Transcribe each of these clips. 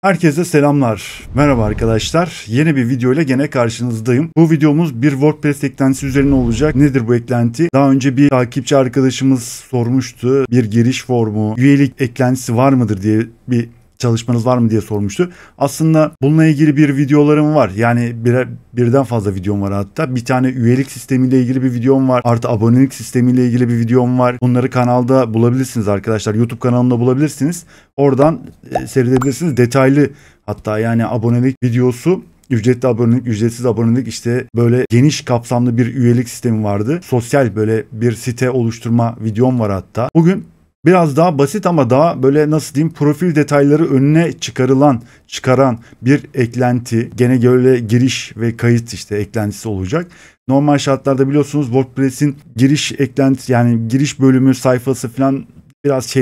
Herkese selamlar. Merhaba arkadaşlar. Yeni bir video ile gene karşınızdayım. Bu videomuz bir WordPress eklentisi üzerine olacak. Nedir bu eklenti? Daha önce bir takipçi arkadaşımız sormuştu. Bir giriş formu, üyelik eklentisi var mıdır diye bir çalışmanız var mı diye sormuştu. Aslında bununla ilgili bir videolarım var. Yani birden fazla videom var hatta. Bir tane üyelik sistemiyle ilgili bir videom var. Artı abonelik sistemiyle ilgili bir videom var. Bunları kanalda bulabilirsiniz arkadaşlar. YouTube kanalımda bulabilirsiniz. Oradan seyredebilirsiniz. Detaylı hatta yani abonelik videosu, ücretli abonelik, ücretsiz abonelik, işte böyle geniş kapsamlı bir üyelik sistemi vardı. Sosyal böyle bir site oluşturma videom var hatta. Bugün biraz daha basit ama daha böyle nasıl diyeyim, profil detayları önüne çıkaran bir eklenti. Gene böyle giriş ve kayıt işte eklentisi olacak. Normal şartlarda biliyorsunuz WordPress'in giriş eklentisi, yani giriş bölümü sayfası falan biraz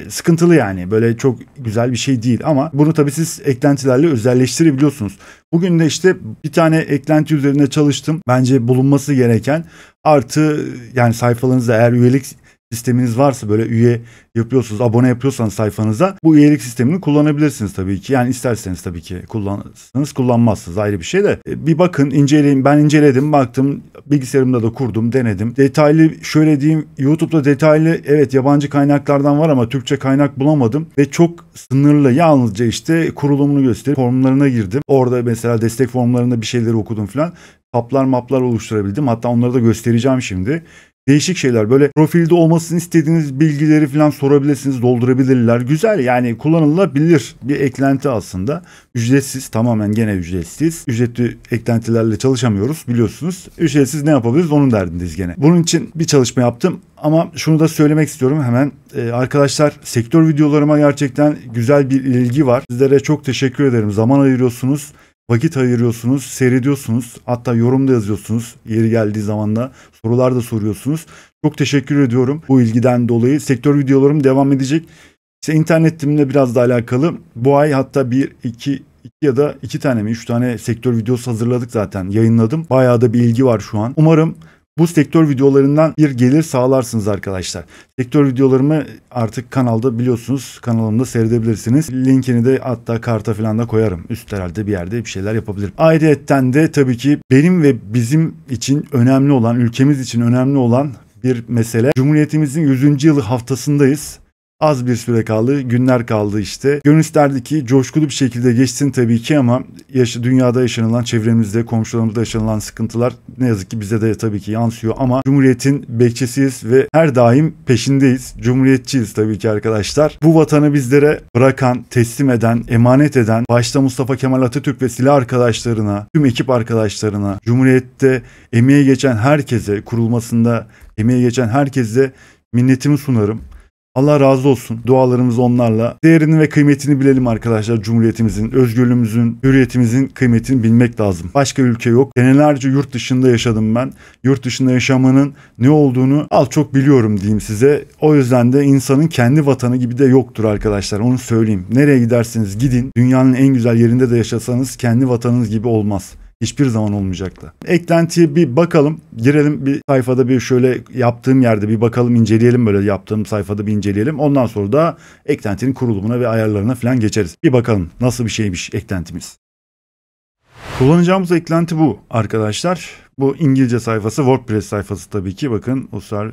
sıkıntılı, yani böyle çok güzel bir şey değil, ama bunu tabii siz eklentilerle özelleştirebiliyorsunuz. Bugün de işte bir tane eklenti üzerinde çalıştım. Bence bulunması gereken, artı yani sayfalarınızda eğer üyelik sisteminiz varsa, böyle üye yapıyorsunuz, abone yapıyorsanız sayfanıza, bu üyelik sistemini kullanabilirsiniz tabii ki. Yani isterseniz tabii ki kullanırsınız, kullanmazsınız ayrı bir şey de. Bir bakın, inceleyin. Ben inceledim, baktım, bilgisayarımda da kurdum, denedim. Detaylı şöyle diyeyim, YouTube'da detaylı evet yabancı kaynaklardan var ama Türkçe kaynak bulamadım ve çok sınırlı. Yalnızca işte kurulumunu gösterip formlarına girdim. Orada mesela destek formlarında bir şeyleri okudum falan. Maplar oluşturabildim. Hatta onları da göstereceğim şimdi. Değişik şeyler, böyle profilde olmasını istediğiniz bilgileri falan sorabilirsiniz, doldurabilirler. Güzel, yani kullanılabilir bir eklenti aslında. Ücretsiz, tamamen gene ücretsiz. Ücretli eklentilerle çalışamıyoruz biliyorsunuz. Ücretsiz ne yapabiliriz onun derdindeyiz gene. Bunun için bir çalışma yaptım ama şunu da söylemek istiyorum hemen. Arkadaşlar, sektör videolarıma gerçekten güzel bir ilgi var. Sizlere çok teşekkür ederim. Zaman ayırıyorsunuz. Vakit ayırıyorsunuz, seyrediyorsunuz, hatta yorum da yazıyorsunuz. Yeri geldiği zaman da sorular da soruyorsunuz. Çok teşekkür ediyorum bu ilgiden dolayı. Sektör videolarım devam edecek. İşte internetimle biraz da alakalı. Bu ay hatta iki ya da 2 tane mi 3 tane sektör videosu hazırladık zaten, yayınladım. Bayağı da bir ilgi var şu an. Umarım bu sektör videolarından bir gelir sağlarsınız arkadaşlar. Sektör videolarımı artık kanalda biliyorsunuz, kanalımda seyredebilirsiniz. Linkini de hatta karta falan da koyarım. Üst herhalde bir yerde bir şeyler yapabilirim. Ayrıyeten de tabii ki benim ve bizim için önemli olan, ülkemiz için önemli olan bir mesele. Cumhuriyetimizin 100. yılı haftasındayız. Az bir süre kaldı, günler kaldı işte. Gönül isterdi ki coşkulu bir şekilde geçsin tabii ki, ama dünyada yaşanılan, çevremizde, komşularımızda yaşanılan sıkıntılar ne yazık ki bize de tabii ki yansıyor. Ama Cumhuriyet'in bekçisiyiz ve her daim peşindeyiz. Cumhuriyetçiyiz tabii ki arkadaşlar. Bu vatanı bizlere bırakan, teslim eden, emanet eden, başta Mustafa Kemal Atatürk ve silah arkadaşlarına, tüm ekip arkadaşlarına, Cumhuriyet'te emeği geçen herkese, kurulmasında emeği geçen herkese minnetimi sunarım. Allah razı olsun. Dualarımız onlarla. Değerini ve kıymetini bilelim arkadaşlar. Cumhuriyetimizin, özgürlüğümüzün, hürriyetimizin kıymetini bilmek lazım. Başka ülke yok. Senelerce yurt dışında yaşadım ben. Yurt dışında yaşamanın ne olduğunu az çok biliyorum diyeyim size. O yüzden de insanın kendi vatanı gibi de yoktur arkadaşlar. Onu söyleyeyim. Nereye giderseniz gidin, dünyanın en güzel yerinde de yaşasanız kendi vatanınız gibi olmaz. Hiçbir zaman olmayacaktı. Eklentiye bir bakalım. Girelim bir sayfada, bir şöyle yaptığım yerde bir bakalım, inceleyelim, böyle yaptığım sayfada bir inceleyelim. Ondan sonra da eklentinin kurulumuna ve ayarlarına falan geçeriz. Bir bakalım nasıl bir şeymiş eklentimiz. Kullanacağımız eklenti bu arkadaşlar. Bu İngilizce sayfası, WordPress sayfası tabii ki. Bakın User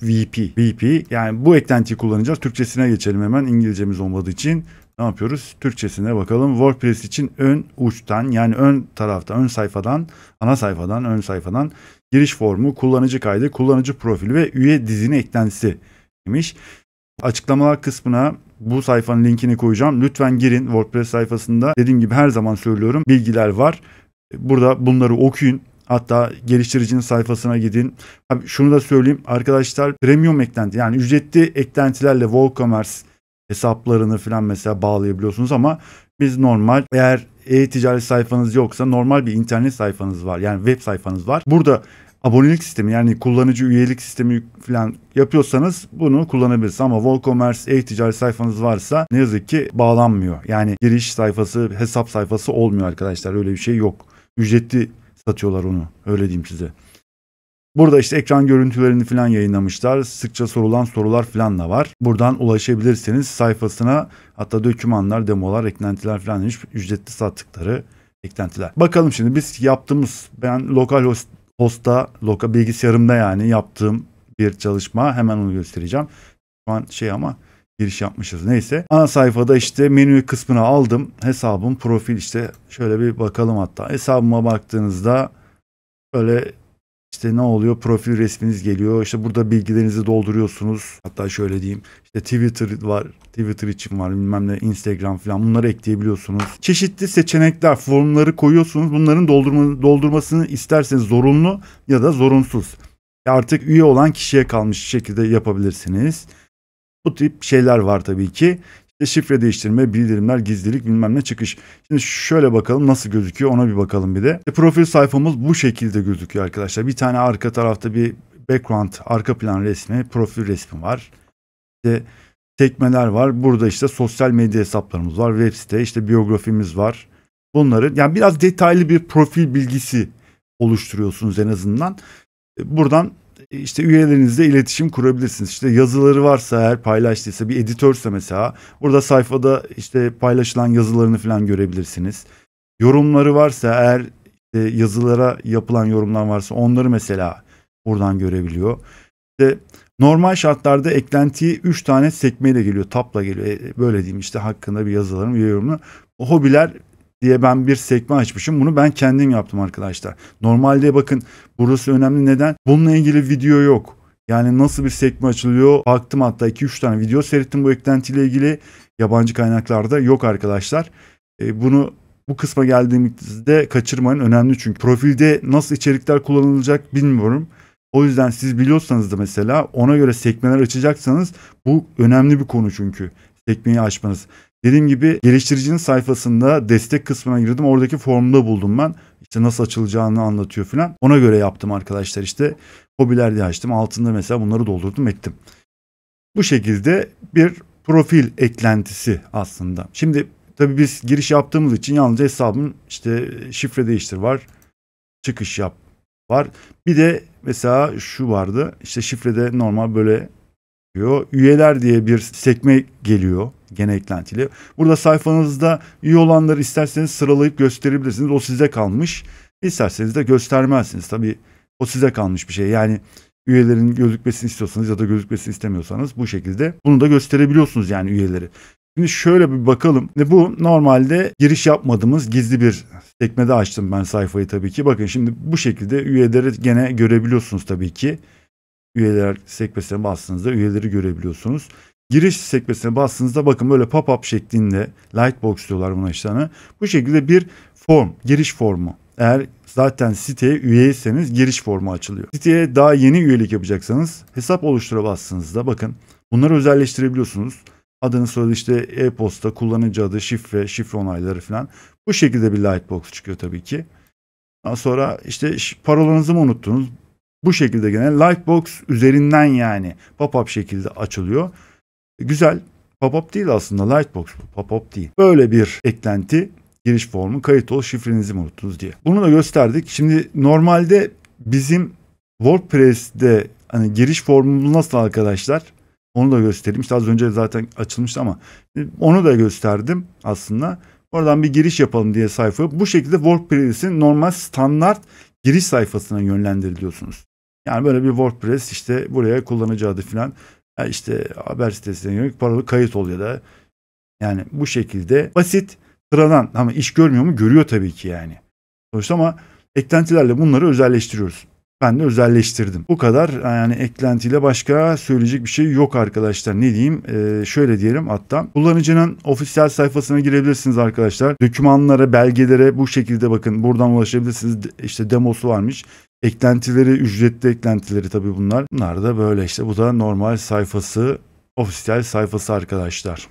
VP. Yani bu eklentiyi kullanacağız. Türkçesine geçelim hemen, İngilizcemiz olmadığı için. Ne yapıyoruz? Türkçesine bakalım. WordPress için ön uçtan, yani ön tarafta, ön sayfadan, ana sayfadan, ön sayfadan giriş formu, kullanıcı kaydı, kullanıcı profili ve üye dizini eklentisi demiş. Açıklamalar kısmına bu sayfanın linkini koyacağım. Lütfen girin. WordPress sayfasında dediğim gibi her zaman söylüyorum, bilgiler var. Burada bunları okuyun. Hatta geliştiricinin sayfasına gidin. Abi şunu da söyleyeyim arkadaşlar, premium eklenti, yani ücretli eklentilerle WooCommerce hesaplarını falan mesela bağlayabiliyorsunuz, ama biz normal, eğer e-ticaret sayfanız yoksa normal bir internet sayfanız var, yani web sayfanız var. Burada abonelik sistemi, yani kullanıcı üyelik sistemi falan yapıyorsanız bunu kullanabilirsiniz, ama WooCommerce e-ticaret sayfanız varsa ne yazık ki bağlanmıyor. Yani giriş sayfası, hesap sayfası olmuyor arkadaşlar, öyle bir şey yok. Ücretli satıyorlar onu, öyle diyeyim size. Burada işte ekran görüntülerini falan yayınlamışlar. Sıkça sorulan sorular falan da var. Buradan ulaşabilirsiniz sayfasına. Hatta dokümanlar, demolar, eklentiler falan demiş. Ücretli sattıkları eklentiler. Bakalım şimdi biz yaptığımız, ben lokal host'ta, lokal bilgisayarımda yani yaptığım bir çalışma. Hemen onu göstereceğim. Şu an ama giriş yapmışız. Neyse. Ana sayfada işte menü kısmına aldım. Hesabım, profil işte şöyle bir bakalım hatta. Hesabıma baktığınızda böyle işte ne oluyor? Profil resminiz geliyor. İşte burada bilgilerinizi dolduruyorsunuz. Hatta şöyle diyeyim. İşte Twitter var. Twitter için var. Bilmem ne, Instagram falan. Bunları ekleyebiliyorsunuz. Çeşitli seçenekler, formları koyuyorsunuz. Bunların doldurmasını isterseniz zorunlu ya da zorunsuz. Artık üye olan kişiye kalmış şekilde yapabilirsiniz. Bu tip şeyler var tabii ki. İşte şifre değiştirme, bildirimler, gizlilik, bilmem ne, çıkış. Şimdi şöyle bakalım nasıl gözüküyor, ona bir bakalım bir de. Profil sayfamız bu şekilde gözüküyor arkadaşlar. Bir tane arka tarafta bir background, arka plan resmi, profil resmi var. İşte sekmeler var. Burada işte sosyal medya hesaplarımız var. Web site, işte biyografimiz var. Bunları yani biraz detaylı bir profil bilgisi oluşturuyorsunuz en azından. Buradan işte üyelerinizle iletişim kurabilirsiniz. İşte yazıları varsa, eğer paylaştıysa, bir editörse mesela burada sayfada işte paylaşılan yazılarını falan görebilirsiniz. Yorumları varsa eğer, yazılara yapılan yorumlar varsa onları mesela buradan görebiliyor. İşte normal şartlarda eklentiyi 3 tane sekmeyle geliyor, tabla geliyor. Böyle diyeyim, işte hakkında bir yazılarım, üye yorumunu. O hobiler diye ben bir sekme açmışım. Bunu ben kendim yaptım arkadaşlar. Normalde bakın burası önemli. Neden? Bununla ilgili video yok. Yani nasıl bir sekme açılıyor? Baktım, hatta 2-3 tane video seyrettim bu eklentiyle ilgili. Yabancı kaynaklarda yok arkadaşlar. Bu kısma geldiğimizde kaçırmayın. Önemli çünkü. Profilde nasıl içerikler kullanılacak bilmiyorum. O yüzden siz biliyorsanız da mesela ona göre sekmeler açacaksanız bu önemli bir konu çünkü. Sekmeyi açmanız. Dediğim gibi geliştiricinin sayfasında destek kısmına girdim. Oradaki formda buldum ben. İşte nasıl açılacağını anlatıyor falan. Ona göre yaptım arkadaşlar işte. Hobiler diye açtım. Altında mesela bunları doldurdum, ettim. Bu şekilde bir profil eklentisi aslında. Şimdi tabii biz giriş yaptığımız için yalnızca hesabın işte şifre değiştir var. Çıkış yap var. Bir de mesela şu vardı. İşte şifrede normal böyle diyor. Üyeler diye bir sekme geliyor gene eklentiyle. Burada sayfanızda üye olanları isterseniz sıralayıp gösterebilirsiniz. O size kalmış. İsterseniz de göstermezsiniz. Tabii o size kalmış bir şey. Yani üyelerin gözükmesini istiyorsanız ya da gözükmesini istemiyorsanız bu şekilde bunu da gösterebiliyorsunuz yani üyeleri. Şimdi şöyle bir bakalım. Bu normalde giriş yapmadığımız gizli bir sekmede açtım ben sayfayı tabii ki. Bakın şimdi bu şekilde üyeleri gene görebiliyorsunuz tabii ki. Üyeler sekmesine bastığınızda üyeleri görebiliyorsunuz. Giriş sekmesine bastığınızda bakın böyle pop-up şeklinde, Lightbox diyorlar buna işte. Bu şekilde bir form, giriş formu. Eğer zaten siteye üyeyseniz giriş formu açılıyor. Siteye daha yeni üyelik yapacaksanız hesap oluştura bastığınızda bakın bunları özelleştirebiliyorsunuz. Adını, soyadı, işte e-posta, kullanıcı adı, şifre onayları falan. Bu şekilde bir Lightbox çıkıyor tabii ki. Daha sonra işte parolanızı mı unuttunuz? Bu şekilde gene Lightbox üzerinden yani pop-up şekilde açılıyor. Güzel. Pop-up değil aslında, Lightbox bu. Pop-up değil. Böyle bir eklenti, giriş formu, kayıt ol, şifrenizi mi unuttunuz diye. Bunu da gösterdik. Şimdi normalde bizim WordPress'te hani giriş formumuz nasıl arkadaşlar? Onu da göstereyim. İşte az önce zaten açılmıştı ama onu da gösterdim aslında. Oradan bir giriş yapalım diye sayfa. Bu şekilde WordPress'in normal standart giriş sayfasına yönlendiriliyorsunuz. Yani böyle bir WordPress, işte buraya kullanıcı adı falan, işte haber sitesine yönelik paralı kayıt oluyor da. Yani bu şekilde basit, sıradan, ama iş görmüyor mu? Görüyor tabii ki yani. Sonuçta ama eklentilerle bunları özelleştiriyoruz. Ben de özelleştirdim. Bu kadar, yani eklentiyle başka söyleyecek bir şey yok arkadaşlar. Ne diyeyim? Şöyle diyelim hatta. Kullanıcının ofisiyel sayfasına girebilirsiniz arkadaşlar. Dokümanlara, belgelere bu şekilde bakın buradan ulaşabilirsiniz. İşte demosu varmış. Eklentileri, ücretli eklentileri tabii bunlar. Bunlar da böyle işte. Bu da normal sayfası, ofisiyel sayfası arkadaşlar.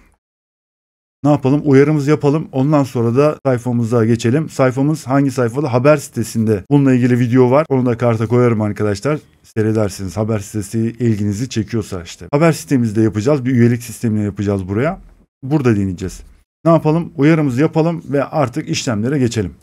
Ne yapalım? Uyarımızı yapalım. Ondan sonra da sayfamıza geçelim. Sayfamız hangi sayfada? Haber sitesinde. Bununla ilgili video var. Onu da karta koyarım arkadaşlar. Seyredersiniz. Haber sitesi ilginizi çekiyorsa işte. Haber sitemizde yapacağız. Bir üyelik sistemini yapacağız buraya. Burada deneyeceğiz. Ne yapalım? Uyarımızı yapalım ve artık işlemlere geçelim.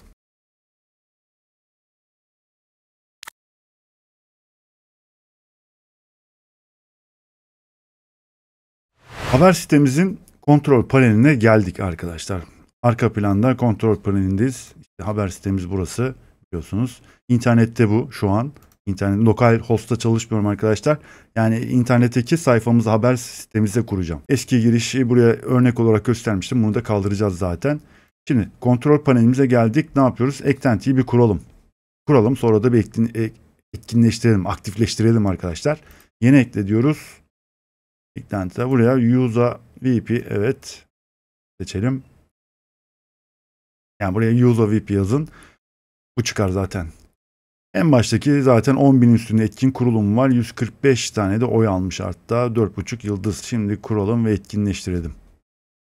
Haber sitemizin kontrol paneline geldik arkadaşlar. Arka planda kontrol panelindeyiz. İşte haber sitemiz burası, biliyorsunuz. İnternette bu şu an. İnternet, lokal host'ta çalışmıyorum arkadaşlar. Yani internetteki sayfamızı haber sitemize kuracağım. Eski girişi buraya örnek olarak göstermiştim. Bunu da kaldıracağız zaten. Şimdi kontrol panelimize geldik. Ne yapıyoruz? Eklentiyi bir kuralım. Kuralım, sonra da bir etkinleştirelim, aktifleştirelim arkadaşlar. Yeni ekle diyoruz. Eklentiler buraya User VP, evet, seçelim. Yani buraya User VP yazın. Bu çıkar zaten. En baştaki zaten 10.000 üstünde etkin kurulum var. 145 tane de oy almış hatta. 4.5 yıldız. Şimdi kuralım ve etkinleştirelim.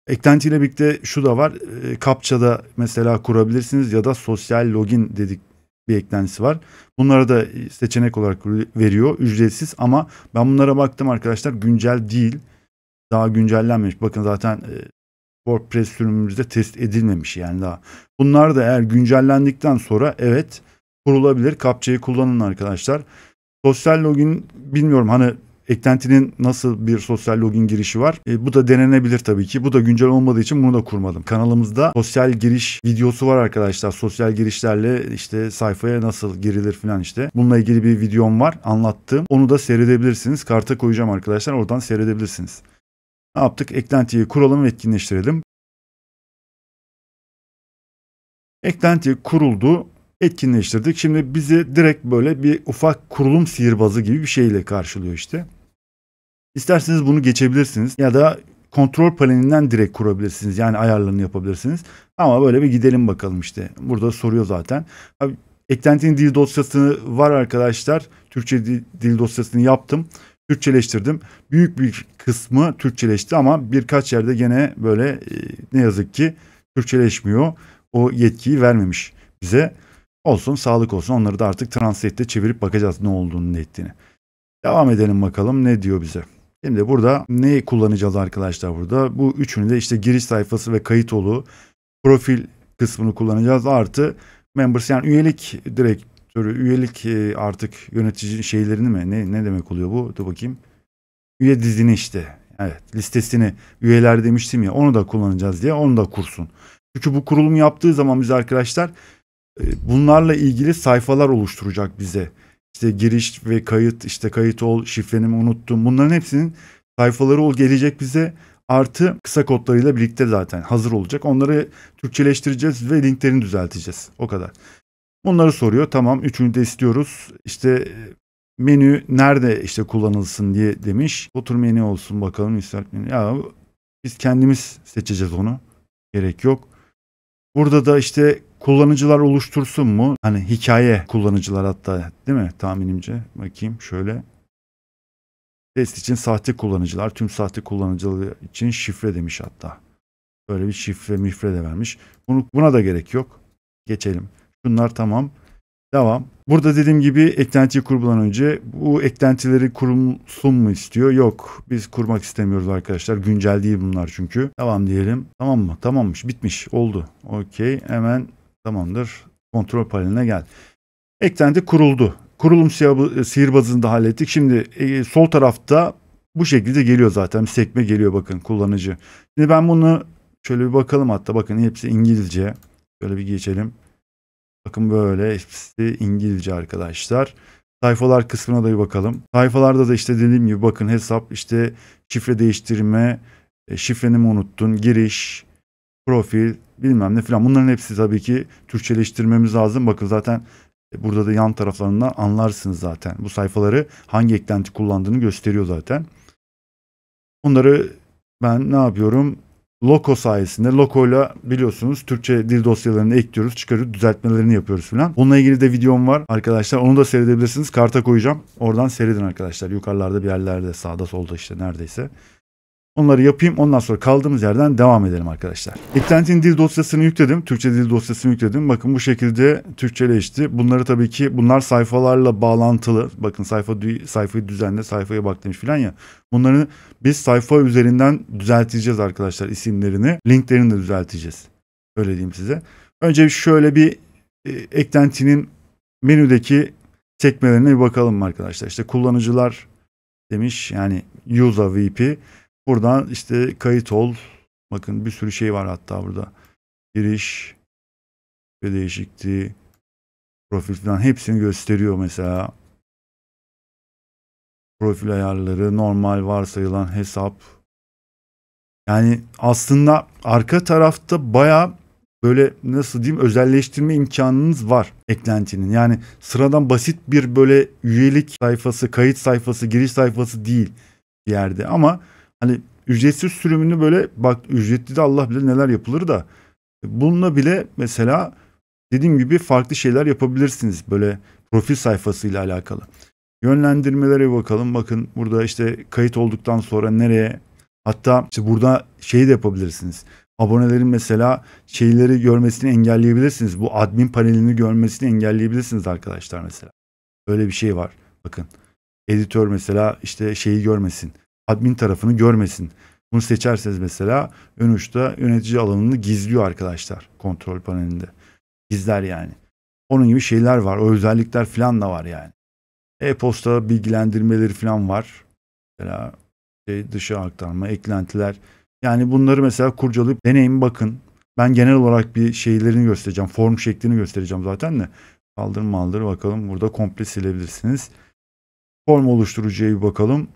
Eklentiyle birlikte şu da var. CAPTCHA'da mesela kurabilirsiniz ya da sosyal login dedik bir eklentisi var. Bunları da seçenek olarak veriyor. Ücretsiz ama ben bunlara baktım arkadaşlar, güncel değil. Daha güncellenmemiş. Bakın zaten WordPress sürümümüzde test edilmemiş yani daha. Bunlar da eğer güncellendikten sonra evet kurulabilir. CAPTCHA'yı kullanın arkadaşlar. Sosyal login bilmiyorum, hani eklentinin nasıl bir sosyal login girişi var. Bu da denenebilir tabii ki. Bu da güncel olmadığı için bunu da kurmadım. Kanalımızda sosyal giriş videosu var arkadaşlar. Sosyal girişlerle işte sayfaya nasıl girilir falan işte. Bununla ilgili bir videom var, anlattığım. Onu da seyredebilirsiniz. Karta koyacağım arkadaşlar. Oradan seyredebilirsiniz. Ne yaptık? Eklentiyi kuralım ve etkinleştirelim. Eklenti kuruldu. Etkinleştirdik. Şimdi bizi direkt böyle bir ufak kurulum sihirbazı gibi bir şeyle karşılıyor işte. İsterseniz bunu geçebilirsiniz ya da kontrol panelinden direkt kurabilirsiniz. Yani ayarlarını yapabilirsiniz. Ama böyle bir gidelim bakalım işte. Burada soruyor zaten. Abi, eklentinin dil dosyası var arkadaşlar. Türkçe dil dosyasını yaptım. Türkçeleştirdim. Büyük bir kısmı Türkçeleşti ama birkaç yerde gene böyle ne yazık ki Türkçeleşmiyor. O yetkiyi vermemiş bize. Olsun, sağlık olsun. Onları da artık Translate'de çevirip bakacağız ne olduğunu, ne ettiğini. Devam edelim bakalım ne diyor bize. Şimdi burada neyi kullanacağız arkadaşlar burada? Bu üçünü de işte giriş sayfası ve kayıt olu, profil kısmını kullanacağız. Artı members, yani üyelik direktörü, üyelik artık yönetici şeylerini mi? Ne demek oluyor bu? Dur bakayım. Üye dizini işte. Evet, listesini, üyeler demiştim ya, onu da kullanacağız diye, onu da kursun. Çünkü bu kurulum yaptığı zaman biz arkadaşlar bunlarla ilgili sayfalar oluşturacak bize. İşte giriş ve kayıt, işte kayıt ol, şifreni unuttum. Bunların hepsinin sayfaları gelecek bize. Artı kısa kodlarıyla birlikte zaten hazır olacak. Onları Türkçeleştireceğiz ve linklerini düzelteceğiz. O kadar. Bunları soruyor. Tamam, üçünü de istiyoruz. İşte menü nerede işte kullanılsın diye demiş. Otur menü olsun bakalım. Ya biz kendimiz seçeceğiz onu. Gerek yok. Burada da işte kullanıcılar oluştursun mu? Hani hikaye kullanıcılar hatta, değil mi? Tahminimce. Bakayım şöyle. Test için sahte kullanıcılar, tüm sahte kullanıcılar için şifre demiş hatta. Böyle bir şifre de vermiş. Buna da gerek yok. Geçelim. Şunlar tamam. Devam. Burada dediğim gibi eklentiyi kurmadan önce bu eklentileri kurulsun mu istiyor? Yok. Biz kurmak istemiyoruz arkadaşlar. Güncel değil bunlar çünkü. Devam diyelim. Tamam mı? Tamammış. Bitmiş. Oldu. Okey. Hemen tamamdır. Kontrol paneline gel. Eklenti kuruldu. Kurulum sihirbazını da hallettik. Şimdi sol tarafta bu şekilde geliyor zaten. Bir sekme geliyor bakın, kullanıcı. Şimdi ben bunu şöyle bir bakalım, hatta bakın hepsi İngilizce. Şöyle bir geçelim. Bakın böyle hepsi İngilizce arkadaşlar. Sayfalar kısmına da bir bakalım. Sayfalarda da işte dediğim gibi bakın hesap, işte şifre değiştirme, şifreni mi unuttun, giriş, profil, bilmem ne falan. Bunların hepsi tabii ki Türkçeleştirmemiz lazım. Bakın zaten burada da yan taraflarından anlarsınız zaten. Bu sayfaları hangi eklenti kullandığını gösteriyor zaten. Bunları ben ne yapıyorum? Loco sayesinde, Loco'yla biliyorsunuz Türkçe dil dosyalarını ekliyoruz, çıkarıyoruz, düzeltmelerini yapıyoruz falan. Onunla ilgili de videom var arkadaşlar. Onu da seyredebilirsiniz. Karta koyacağım. Oradan seyredin arkadaşlar. Yukarılarda bir yerlerde, sağda solda işte neredeyse. Onları yapayım. Ondan sonra kaldığımız yerden devam edelim arkadaşlar. Eklentinin dil dosyasını yükledim. Türkçe dil dosyasını yükledim. Bakın bu şekilde Türkçeleşti. Bunları tabii ki bunlar sayfalarla bağlantılı. Bakın sayfayı düzenle, sayfaya bak demiş falan ya. Bunları biz sayfa üzerinden düzelteceğiz arkadaşlar, isimlerini. Linklerini de düzelteceğiz. Öyle diyeyim size. Önce şöyle bir eklentinin menüdeki sekmelerine bir bakalım arkadaşlar. İşte kullanıcılar demiş, yani User VP. Buradan işte kayıt ol. Bakın bir sürü şey var hatta burada. Giriş ve değişikliği, profil falan hepsini gösteriyor mesela. Profil ayarları, normal varsayılan hesap. Yani aslında arka tarafta bayağı böyle nasıl diyeyim özelleştirme imkanınız var eklentinin. Yani sıradan basit bir böyle üyelik sayfası, kayıt sayfası, giriş sayfası değil bir yerde. Ama hani ücretsiz sürümünü böyle bak ücretli de Allah bilir neler yapılır da bununla bile mesela dediğim gibi farklı şeyler yapabilirsiniz böyle profil sayfasıyla alakalı. Yönlendirmelere bakalım. Bakın burada işte kayıt olduktan sonra nereye, hatta işte burada şeyi de yapabilirsiniz. Abonelerin mesela şeyleri görmesini engelleyebilirsiniz. Bu admin panelini görmesini engelleyebilirsiniz arkadaşlar mesela. Böyle bir şey var. Bakın editör mesela işte şeyi görmesin. Admin tarafını görmesin. Bunu seçerseniz mesela ön uçta yönetici alanını gizliyor arkadaşlar kontrol panelinde. Gizler yani. Onun gibi şeyler var. O özellikler falan da var yani. E-posta bilgilendirmeleri falan var. Mesela dışa aktarma, eklentiler. Yani bunları mesela kurcalayıp deneyin bakın. Ben genel olarak bir şeylerini göstereceğim. Form şeklini göstereceğim zaten de. Kaldır bakalım. Burada komple silebilirsiniz. Form oluşturucuya bir bakalım.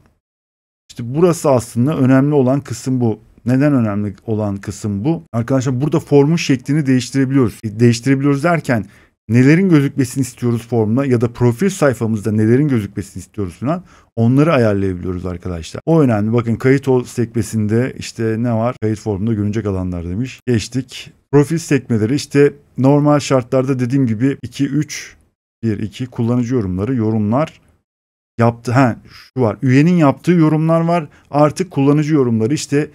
İşte burası aslında önemli olan kısım bu. Neden önemli olan kısım bu? Arkadaşlar burada formun şeklini değiştirebiliyoruz. Değiştirebiliyoruz derken nelerin gözükmesini istiyoruz formda ya da profil sayfamızda nelerin gözükmesini istiyoruz falan onları ayarlayabiliyoruz arkadaşlar. O önemli. Bakın kayıt ol sekmesinde işte ne var? Kayıt formunda görünecek alanlar demiş. Geçtik. Profil sekmeleri işte normal şartlarda dediğim gibi 2 3 1 2 kullanıcı yorumları, yorumlar yaptı. Şu var. Üyenin yaptığı yorumlar var. Artık kullanıcı yorumları işte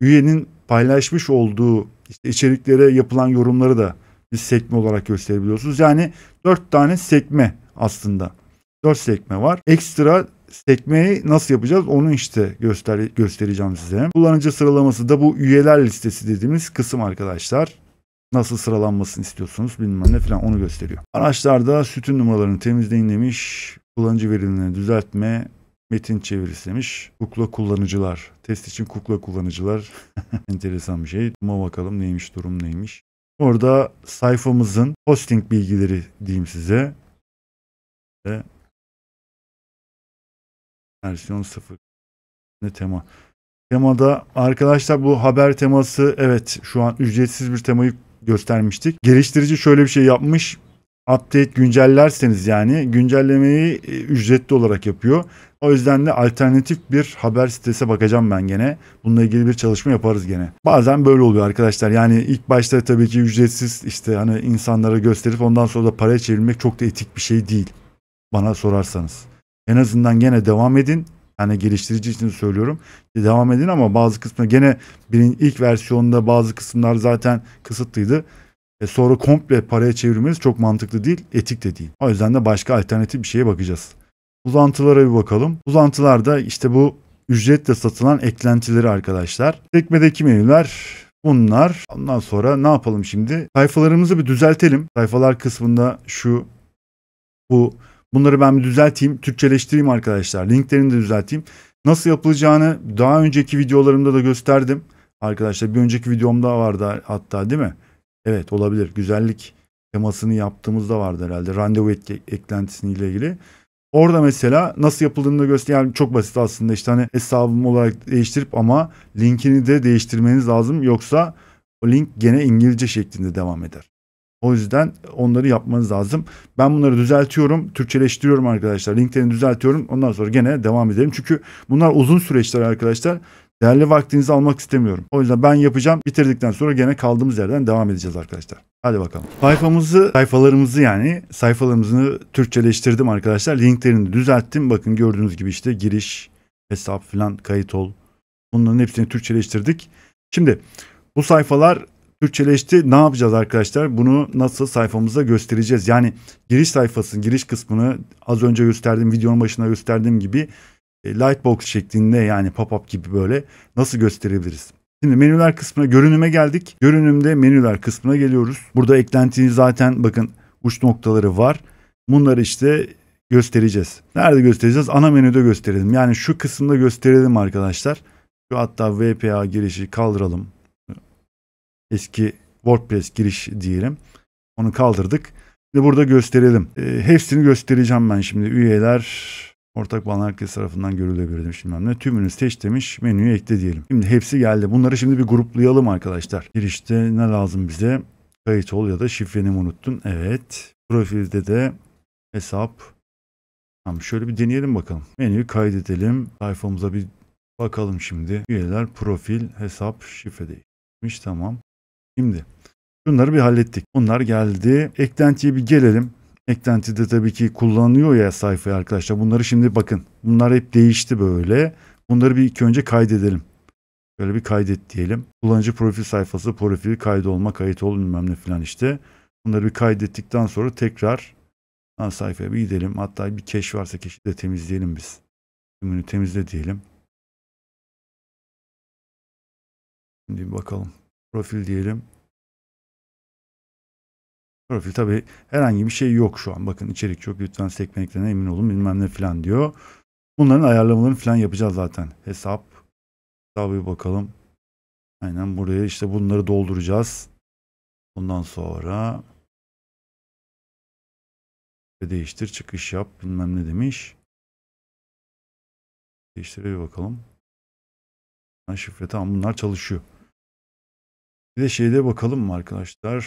üyenin paylaşmış olduğu işte içeriklere yapılan yorumları da bir sekme olarak gösterebiliyorsunuz. Yani 4 tane sekme aslında. 4 sekme var. Ekstra sekmeyi nasıl yapacağız? Onu işte göstereceğim size. Kullanıcı sıralaması da bu üyeler listesi dediğimiz kısım arkadaşlar. Nasıl sıralanmasını istiyorsunuz bilmem ne falan onu gösteriyor. Araçlarda sütun numaralarını temizleyin demiş. Kullanıcı verilerini düzeltme. Metin çevirisi demiş. Kukla kullanıcılar. Test için kukla kullanıcılar. Enteresan bir şey. Duruma bakalım neymiş, durum neymiş. Orada sayfamızın hosting bilgileri diyeyim size. Ve versiyon 0. Ne tema? Temada arkadaşlar bu haber teması evet şu an ücretsiz bir temayı göstermiştik. Geliştirici şöyle bir şey yapmış. Update güncellerseniz yani güncellemeyi ücretli olarak yapıyor. O yüzden de alternatif bir haber sitesi bakacağım ben gene. Bununla ilgili bir çalışma yaparız gene. Bazen böyle oluyor arkadaşlar. Yani ilk başta tabii ki ücretsiz işte hani insanlara gösterip ondan sonra da paraya çevirmek çok da etik bir şey değil. Bana sorarsanız. En azından gene devam edin. Yani geliştirici için söylüyorum. Devam edin ama bazı kısmı gene ilk versiyonda bazı kısımlar zaten kısıtlıydı. Sonra komple paraya çevirmeniz çok mantıklı değil, etik de değil. O yüzden de başka alternatif bir şeye bakacağız. Uzantılara bir bakalım. Uzantılarda işte bu ücretle satılan eklentileri arkadaşlar. Sekmedeki menüler bunlar. Ondan sonra ne yapalım şimdi? Sayfalarımızı bir düzeltelim. Sayfalar kısmında bunları ben bir düzelteyim. Türkçeleştireyim arkadaşlar. Linklerini de düzelteyim. Nasıl yapılacağını daha önceki videolarımda da gösterdim. Arkadaşlar bir önceki videomda vardı hatta değil mi? Evet olabilir. Güzellik temasını yaptığımızda vardı herhalde. Randevu eklentisiyle ilgili. Orada mesela nasıl yapıldığını da göster. Yani çok basit aslında işte hani hesabım olarak değiştirip ama linkini de değiştirmeniz lazım. Yoksa o link gene İngilizce şeklinde devam eder. O yüzden onları yapmanız lazım. Ben bunları düzeltiyorum. Türkçeleştiriyorum arkadaşlar. Linklerini düzeltiyorum. Ondan sonra gene devam edelim. Çünkü bunlar uzun süreçler arkadaşlar. Değerli vaktinizi almak istemiyorum. O yüzden ben yapacağım. Bitirdikten sonra gene kaldığımız yerden devam edeceğiz arkadaşlar. Hadi bakalım. Sayfalarımızı Türkçeleştirdim arkadaşlar. Linklerini düzelttim. Bakın gördüğünüz gibi işte giriş, hesap falan, kayıt ol. Bunların hepsini Türkçeleştirdik. Şimdi bu sayfalar Türkçeleşti. Ne yapacağız arkadaşlar? Bunu nasıl sayfamıza göstereceğiz? Yani giriş kısmını az önce videonun başına gösterdiğim gibi Lightbox şeklinde yani pop-up gibi böyle nasıl gösterebiliriz? Şimdi menüler kısmına, görünüme geldik. Görünümde menüler kısmına geliyoruz. Burada eklentiyi zaten bakın uç noktaları var. Bunları işte göstereceğiz. Nerede göstereceğiz? Ana menüde gösterelim. Yani şu kısımda gösterelim arkadaşlar. Şu hatta VPA girişi kaldıralım. Eski WordPress giriş diyelim. Onu kaldırdık. Şimdi burada gösterelim. Hepsini göstereceğim ben şimdi. Üyeler, ortak bağlanan herkes tarafından görülebilir demiş bilmem ne. Tümünü seç demiş. Menüye ekle diyelim. Şimdi hepsi geldi. Bunları şimdi bir gruplayalım arkadaşlar. Girişte ne lazım bize? Kayıt ol ya da şifreni mi unuttun? Evet. Profilde de hesap. Tamam, şöyle bir deneyelim bakalım. Menüyü kaydedelim. Sayfamıza bir bakalım şimdi. Üyeler, profil, hesap, şifre değişmiş. Tamam. Şimdi bunları bir hallettik. Bunlar geldi. Eklentiye bir gelelim. Eklentide tabii ki kullanılıyor ya sayfayı arkadaşlar. Bunları şimdi bakın. Bunlar hep değişti böyle. Bunları bir ilk önce kaydedelim. Böyle bir kaydet diyelim. Kullanıcı profil sayfası, profil kaydolma, kayıt ol bilmem ne falan işte. Bunları bir kaydettikten sonra tekrar sayfaya bir gidelim. Hatta bir cache varsa cache'i de temizleyelim biz. Tümünü temizle diyelim. Şimdi bir bakalım. Profil diyelim. Profil tabii herhangi bir şey yok şu an. Bakın içerik çok, lütfen sekmeliklerine emin olun bilmem ne falan diyor. Bunların ayarlamalarını falan yapacağız zaten. Hesabı bakalım. Aynen buraya işte bunları dolduracağız. Ondan sonra değiştir, çıkış yap bilmem ne demiş. Değiştir bakalım. Şifre tamam, bunlar çalışıyor. Bir de şeyde bakalım mı arkadaşlar?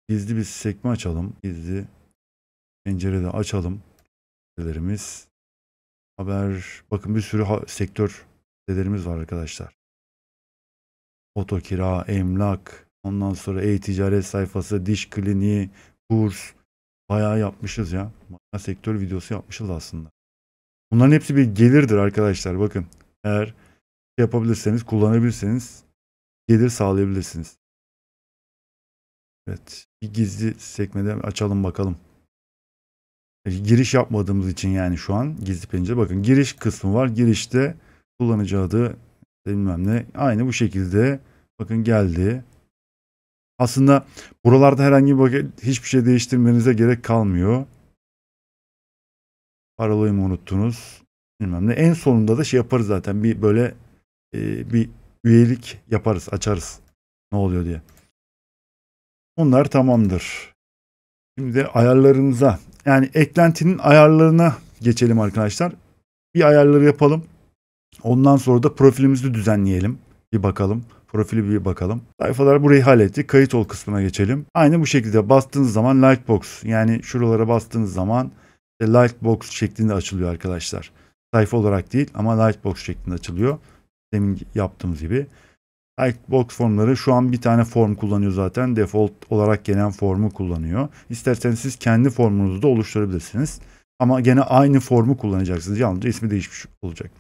Gizli bir sekme açalım. Gizli pencerede açalım. Sitelerimiz. Haber. Bakın bir sürü sektör sitelerimiz var arkadaşlar. Otokira, emlak, ondan sonra e-ticaret sayfası, diş kliniği, kurs. Bayağı yapmışız ya. Bayağı sektör videosu yapmışız aslında. Bunların hepsi bir gelirdir arkadaşlar. Bakın eğer yapabilirseniz, kullanabilirseniz gelir sağlayabilirsiniz. Evet. Bir gizli sekmede açalım bakalım. Giriş yapmadığımız için yani şu an gizli pencere. Bakın giriş kısmı var. Girişte kullanıcı adı bilmem ne. Aynı bu şekilde. Bakın geldi. Aslında buralarda herhangi bir hiçbir şey değiştirmenize gerek kalmıyor. Parolayı mı unuttunuz? Bilmem ne. En sonunda da şey yaparız zaten. Bir böyle bir üyelik yaparız. Açarız. Ne oluyor diye. Onlar tamamdır. Şimdi de ayarlarımıza, yani eklentinin ayarlarına geçelim arkadaşlar. Bir ayarları yapalım. Ondan sonra da profilimizi düzenleyelim. Bir bakalım. Profili bir bakalım. Sayfalar burayı hallettik. Kayıt ol kısmına geçelim. Aynı bu şekilde bastığınız zaman Lightbox, yani şuralara bastığınız zaman Lightbox şeklinde açılıyor arkadaşlar. Sayfa olarak değil ama Lightbox şeklinde açılıyor. Demin yaptığımız gibi. Lightbox formları şu an bir tane form kullanıyor zaten. Default olarak gelen formu kullanıyor. İsterseniz siz kendi formunuzu da oluşturabilirsiniz. Ama gene aynı formu kullanacaksınız. Yalnızca ismi değişmiş olacak.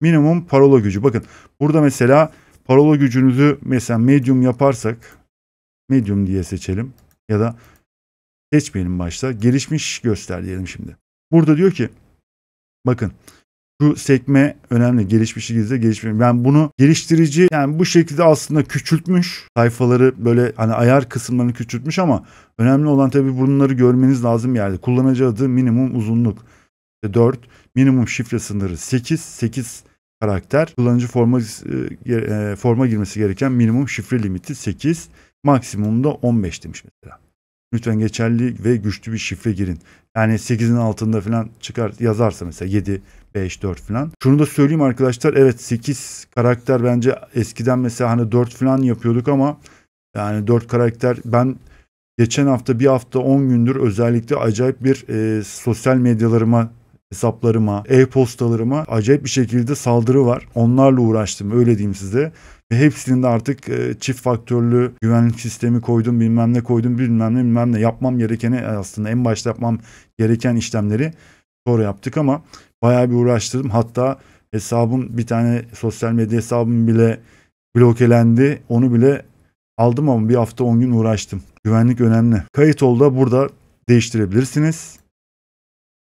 Minimum parola gücü. Bakın burada mesela parola gücünüzü mesela medium yaparsak, medium diye seçelim. Ya da seçmeyelim başta. Gelişmiş göster diyelim şimdi. Burada diyor ki bakın şu sekme önemli. Gelişmiş gizli, gelişmiş. Ben bunu geliştirici yani bu şekilde aslında küçültmüş. Sayfaları böyle hani ayar kısımlarını küçültmüş ama önemli olan tabii bunları görmeniz lazım yani. Kullanıcı adı minimum uzunluk 4, minimum şifre sınırı 8 karakter. Kullanıcı forma girmesi gereken minimum şifre limiti 8, maksimum da 15 demiş mesela. Lütfen geçerli ve güçlü bir şifre girin. Yani 8'in altında falan çıkar yazarsa mesela 7, 5, 4 falan. Şunu da söyleyeyim arkadaşlar. Evet 8 karakter bence eskiden mesela hani 4 falan yapıyorduk ama yani 4 karakter ben geçen hafta bir hafta 10 gündür özellikle acayip bir sosyal medyalarıma, hesaplarıma, e-postalarıma acayip bir şekilde saldırı var. Onlarla uğraştım öyle diyeyim size. Ve hepsinin de artık çift faktörlü güvenlik sistemi koydum, bilmem ne koydum, bilmem ne yapmam gerekeni aslında en başta yapmam gereken işlemleri sonra yaptık ama bayağı bir uğraştırdım. Hatta hesabım, bir tane sosyal medya hesabım bile blokelendi. Onu bile aldım ama bir hafta 10 gün uğraştım. Güvenlik önemli. Kayıt ol da burada değiştirebilirsiniz.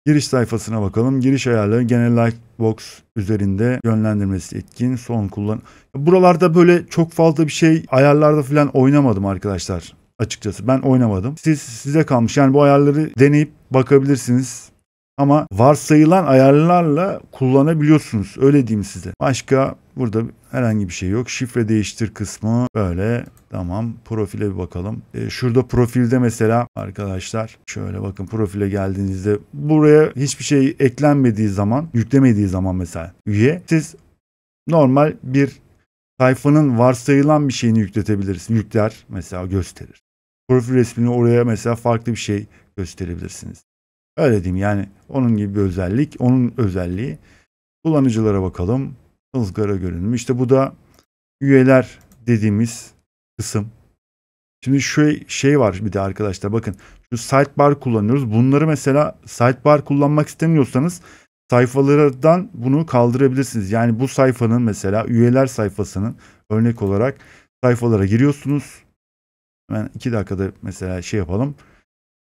Giriş sayfasına bakalım. Giriş ayarları genel Lightbox üzerinde yönlendirmesi etkin. Son kullan. Buralarda böyle çok fazla bir şey ayarlarda falan oynamadım arkadaşlar. Açıkçası ben oynamadım. Size kalmış. Yani bu ayarları deneyip bakabilirsiniz. Ama varsayılan ayarlarla kullanabiliyorsunuz. Öyle diyeyim size. Başka burada herhangi bir şey yok. Şifre değiştir kısmı böyle. Tamam. Profile bir bakalım. Şurada profilde mesela arkadaşlar şöyle bakın, profile geldiğinizde buraya hiçbir şey eklenmediği zaman, yüklemediği zaman mesela üye, siz normal bir sayfanın varsayılan bir şeyini yükletebilirsiniz. Yükler mesela, gösterir. Profil resmini oraya mesela farklı bir şey gösterebilirsiniz. Öyle diyeyim yani, onun gibi bir özellik, onun özelliği. Kullanıcılara bakalım. Izgara görünümü. İşte bu da üyeler dediğimiz kısım. Şimdi şu şey var bir de arkadaşlar, bakın şu sidebar kullanıyoruz. Bunları mesela sidebar kullanmak istemiyorsanız sayfalardan bunu kaldırabilirsiniz. Yani bu sayfanın mesela üyeler sayfasının örnek olarak sayfalara giriyorsunuz. Hemen 2 dakikada mesela şey yapalım.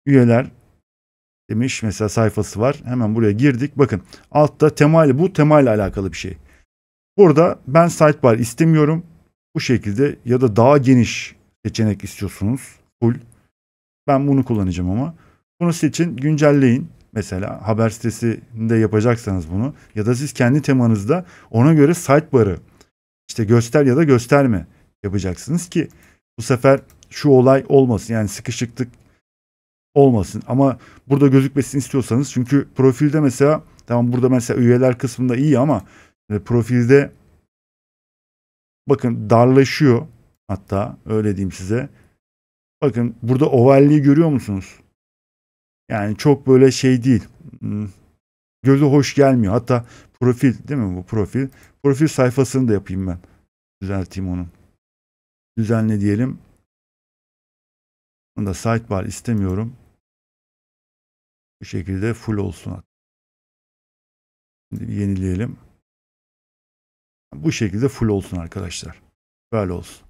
Üyeler demiş mesela sayfası var. Hemen buraya girdik. Bakın altta temayla, bu temayla alakalı bir şey. Burada ben sidebar istemiyorum. Bu şekilde ya da daha geniş seçenek istiyorsunuz. Full. Ben bunu kullanacağım ama. Bunu seçin, güncelleyin. Mesela haber sitesinde yapacaksanız bunu ya da siz kendi temanızda ona göre sidebar'ı işte göster ya da gösterme yapacaksınız ki bu sefer şu olay olmasın. Yani sıkışıklık olmasın. Ama burada gözükmesini istiyorsanız, çünkü profilde mesela tamam, burada mesela üyeler kısmında iyi ama profilde bakın darlaşıyor, hatta öyle diyeyim size. Bakın burada ovalliği görüyor musunuz? Yani çok böyle şey değil. Göze hoş gelmiyor. Hatta profil değil mi bu profil? Profil sayfasını da yapayım ben. Düzelteyim onu. Düzenle diyelim. Bunda sidebar istemiyorum. Bu şekilde full olsun. Şimdi bir yenileyelim. Bu şekilde full olsun arkadaşlar. Böyle olsun.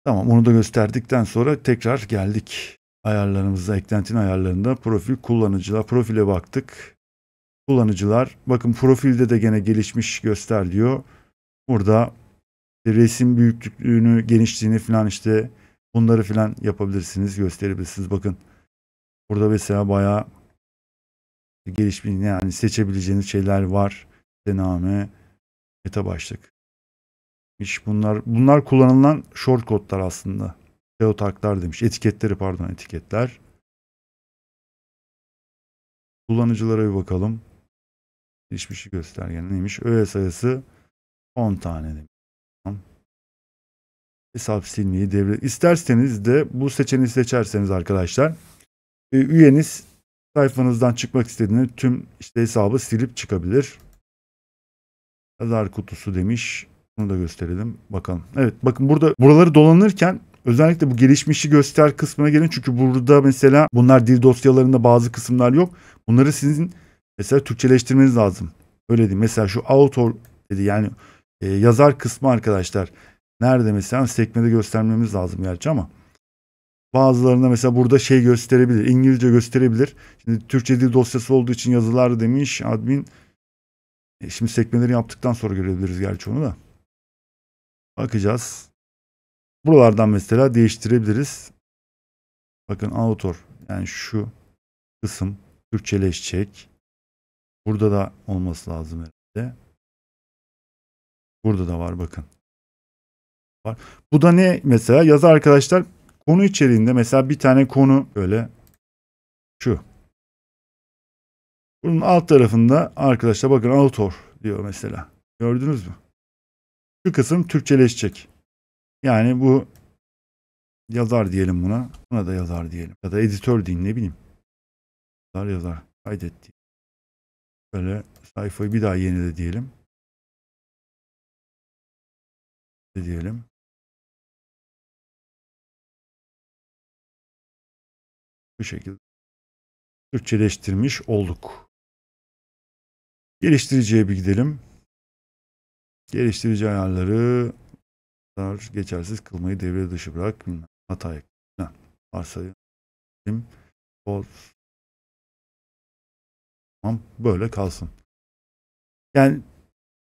Tamam, onu da gösterdikten sonra tekrar geldik. Ayarlarımızda, eklentinin ayarlarında profil, kullanıcılar. Profile baktık. Kullanıcılar. Bakın profilde de gene gelişmiş göster diyor. Burada resim büyüklüğünü, genişliğini falan işte bunları falan yapabilirsiniz, gösterebilirsiniz. Bakın burada mesela bayağı gelişmiş, yani seçebileceğiniz şeyler var. Dename, meta başlık. Bunlar kullanılan shortcut'lar aslında. Geotaklar demiş. Etiketleri, pardon, etiketler. Kullanıcılara bir bakalım. Hiçbir şey göstergen neymiş? Öğe sayısı 10 tane demiş. Hesap silmeyi devre. İsterseniz de bu seçeneği seçerseniz arkadaşlar, üyeniz sayfanızdan çıkmak istediğinde tüm işte hesabı silip çıkabilir. Yazar kutusu demiş. Bunu da gösterelim. Bakalım. Evet, bakın burada buraları dolanırken özellikle bu gelişmişi göster kısmına gelin. Çünkü burada mesela bunlar dil dosyalarında bazı kısımlar yok. Bunları sizin mesela Türkçeleştirmeniz lazım. Öyle diyeyim. Mesela şu author dedi, yani yazar kısmı arkadaşlar. Nerede mesela sekmede göstermemiz lazım gerçi ama bazılarında mesela burada şey gösterebilir. İngilizce gösterebilir. Şimdi Türkçe dil dosyası olduğu için yazılar demiş admin. Şimdi sekmeleri yaptıktan sonra görebiliriz gerçi onu da. Bakacağız. Buralardan mesela değiştirebiliriz. Bakın author, yani şu kısım Türkçeleşecek. Burada da olması lazım herhalde. Burada da var bakın. Var. Bu da ne mesela? Yazı arkadaşlar konu içeriğinde mesela bir tane konu böyle şu. Bunun alt tarafında arkadaşlar bakın author diyor mesela. Gördünüz mü? Şu kısım Türkçeleşecek. Yani bu yazar diyelim buna. Buna da yazar diyelim. Ya da editör diyeyim, ne bileyim. Yazar. Kaydet diyelim. Böyle sayfayı bir daha yenile diyelim. Diyelim. Bu şekilde Türkçeleştirmiş olduk. Geliştiriciye bir gidelim. Geliştirici ayarları geçersiz kılmayı devre dışı bırak. Hata ekle. Varsayım. Tamam, böyle kalsın. Yani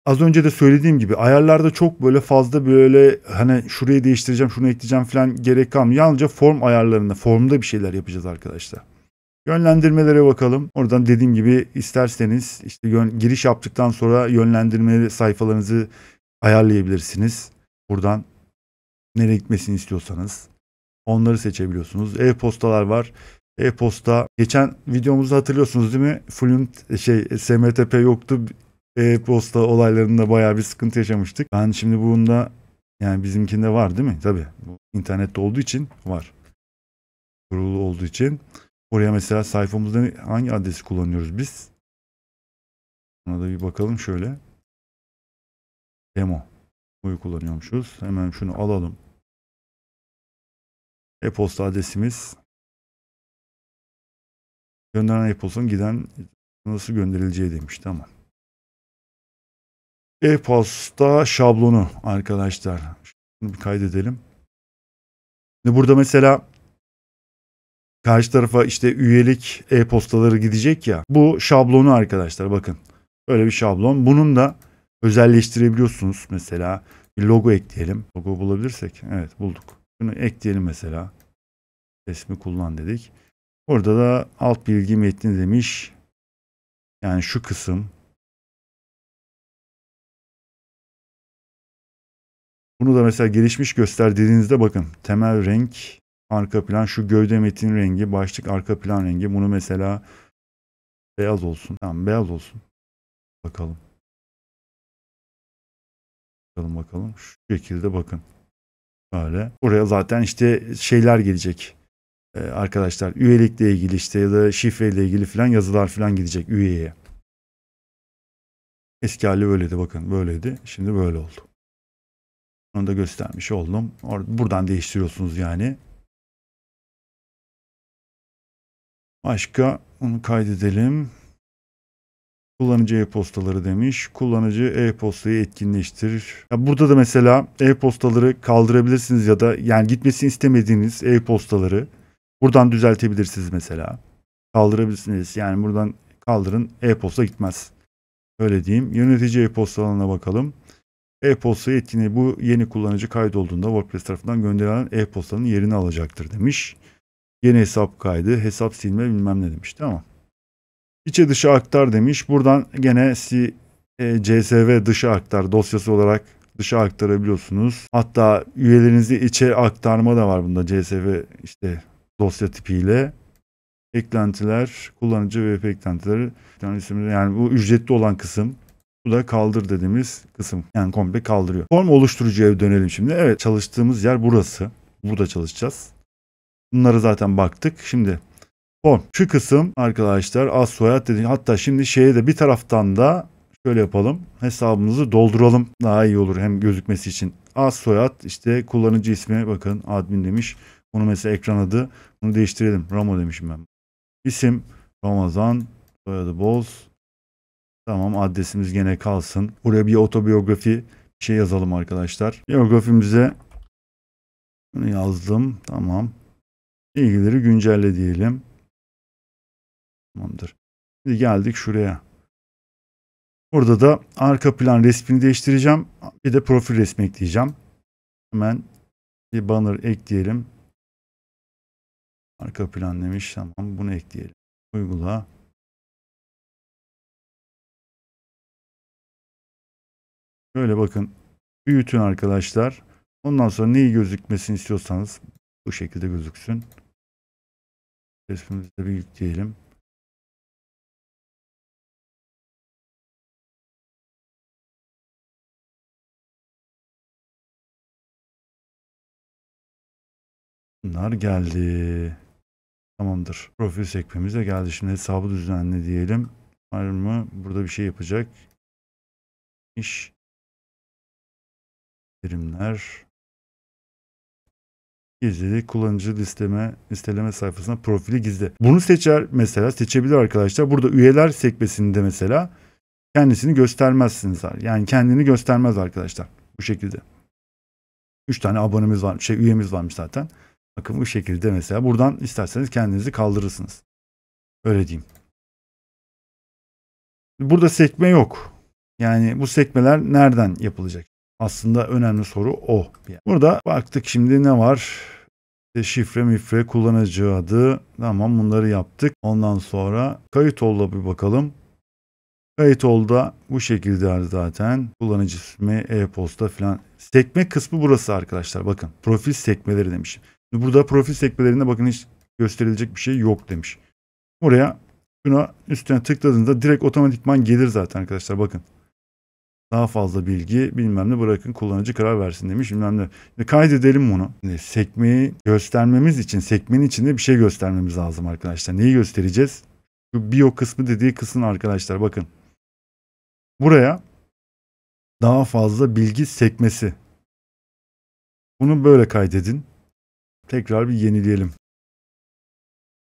az önce de söylediğim gibi ayarlarda çok böyle fazla böyle hani şurayı değiştireceğim, şunu ekleyeceğim falan gerek kalmıyor. Yalnızca form ayarlarında, formda bir şeyler yapacağız arkadaşlar. Yönlendirmelere bakalım. Oradan dediğim gibi isterseniz işte giriş yaptıktan sonra yönlendirme sayfalarınızı ayarlayabilirsiniz. Buradan nereye gitmesini istiyorsanız onları seçebiliyorsunuz. E-postalar var. E-posta geçen videomuzda hatırlıyorsunuz değil mi? Fluent SMTP yoktu. E-posta olaylarında bayağı bir sıkıntı yaşamıştık. Ben şimdi bunda yani bizimkinde var değil mi? Tabii. Bu internette olduğu için var. Kurulu olduğu için. Oraya mesela sayfamızda hangi adresi kullanıyoruz biz? Ona da bir bakalım şöyle. Demo. Buyu kullanıyormuşuz. Hemen şunu alalım. E-posta adresimiz. Gönderen e-postanın giden nasıl gönderileceği demiş. Tamam. E-posta şablonu arkadaşlar. Şunu bir kaydedelim. Şimdi burada mesela karşı tarafa işte üyelik e-postaları gidecek ya. Bu şablonu arkadaşlar bakın. Böyle bir şablon. Bunun da özelleştirebiliyorsunuz. Mesela bir logo ekleyelim. Logo bulabilirsek. Evet bulduk. Bunu ekleyelim mesela. Resmi kullan dedik. Burada da alt bilgi metni demiş. Yani şu kısım. Bunu da mesela gelişmiş göster dediğinizde bakın. Temel renk, arka plan, şu gövde metin rengi, başlık arka plan rengi. Bunu mesela beyaz olsun. Tamam beyaz olsun. Bakalım. Bakalım. Şu şekilde bakın. Böyle. Buraya zaten işte şeyler gelecek. Arkadaşlar üyelikle ilgili işte ya da şifreyle ilgili falan yazılar falan gidecek üyeye. Eski hali böyleydi bakın böyleydi. Şimdi böyle oldu. Onu da göstermiş oldum. Buradan değiştiriyorsunuz yani. Başka onu kaydedelim. Kullanıcı e-postaları demiş. Kullanıcı e-postayı etkinleştirir. Ya burada da mesela e-postaları kaldırabilirsiniz ya da yani gitmesini istemediğiniz e-postaları buradan düzeltebilirsiniz mesela. Kaldırabilirsiniz. Yani buradan kaldırın e-posta gitmez. Öyle diyeyim. Yönetici e-postalarına bakalım. E-postayı etkinliği bu yeni kullanıcı kaydolduğunda WordPress tarafından gönderilen e-postanın yerini alacaktır demiş. Yeni hesap kaydı, hesap silme bilmem ne demiş. Tamam. İçe dışa aktar demiş. Buradan gene CSV dışa aktar dosyası olarak dışa aktarabiliyorsunuz. Hatta üyelerinizi içe aktarma da var bunda CSV işte dosya tipiyle. Eklentiler, kullanıcı ve eklentileri yani bu ücretli olan kısım. Bu da kaldır dediğimiz kısım. Yani komple kaldırıyor. Form oluşturucuya dönelim şimdi. Evet çalıştığımız yer burası. Burada çalışacağız. Bunları zaten baktık. Şimdi form. Şu kısım arkadaşlar ad soyad dedi. Hatta şimdi şeye de bir taraftan da şöyle yapalım. Hesabımızı dolduralım. Daha iyi olur hem gözükmesi için. Ad soyad işte kullanıcı ismi bakın admin demiş. Bunu mesela ekran adı. Bunu değiştirelim. Ramo demişim ben. İsim Ramazan. Soyadı Boz. Tamam adresimiz gene kalsın. Buraya bir otobiyografi şey yazalım arkadaşlar. Biyografimize bunu yazdım. Tamam. Bilgileri güncelle diyelim. Tamamdır. Şimdi geldik şuraya. Burada da arka plan resmini değiştireceğim. Bir de profil resmi ekleyeceğim. Hemen bir banner ekleyelim. Arka plan demiş. Tamam bunu ekleyelim. Uygula. Böyle bakın. Büyütün arkadaşlar. Ondan sonra neyi gözükmesini istiyorsanız bu şekilde gözüksün. Resmimizi de büyütleyelim. Bunlar geldi. Tamamdır. Profil sekmemiz de geldi. Şimdi hesabı düzenle diyelim. Var mı? Burada bir şey yapacak. İş. Birimler. Gizli kullanıcı listeleme sayfasına profili gizle. Bunu seçer mesela seçebilir arkadaşlar. Burada üyeler sekmesinde mesela kendisini göstermezsiniz. Yani kendini göstermez arkadaşlar. Bu şekilde. 3 tane abonemiz var. Üyemiz varmış zaten. Bakın bu şekilde mesela buradan isterseniz kendinizi kaldırırsınız. Öyle diyeyim. Burada sekme yok. Yani bu sekmeler nereden yapılacak? Aslında önemli soru o. Burada baktık şimdi ne var? Şifre mifre, kullanıcı adı. Tamam, bunları yaptık. Ondan sonra kayıt ol'da bir bakalım. Kayıt ol'da bu şekilde zaten. Kullanıcı ismi, e-posta falan. Sekme kısmı burası arkadaşlar. Bakın, profil sekmeleri demiş. Burada profil sekmelerinde bakın hiç gösterilecek bir şey yok demiş. Buraya şuna üstüne tıkladığınızda direkt otomatikman gelir zaten arkadaşlar, bakın. Daha fazla bilgi bilmem ne bırakın kullanıcı karar versin demiş bilmem ne. Kaydedelim bunu. Sekmeyi göstermemiz için sekmenin içinde bir şey göstermemiz lazım arkadaşlar. Neyi göstereceğiz? Şu bio kısmı dediği kısım arkadaşlar, bakın. Buraya daha fazla bilgi sekmesi. Bunu böyle kaydedin. Tekrar bir yenileyelim.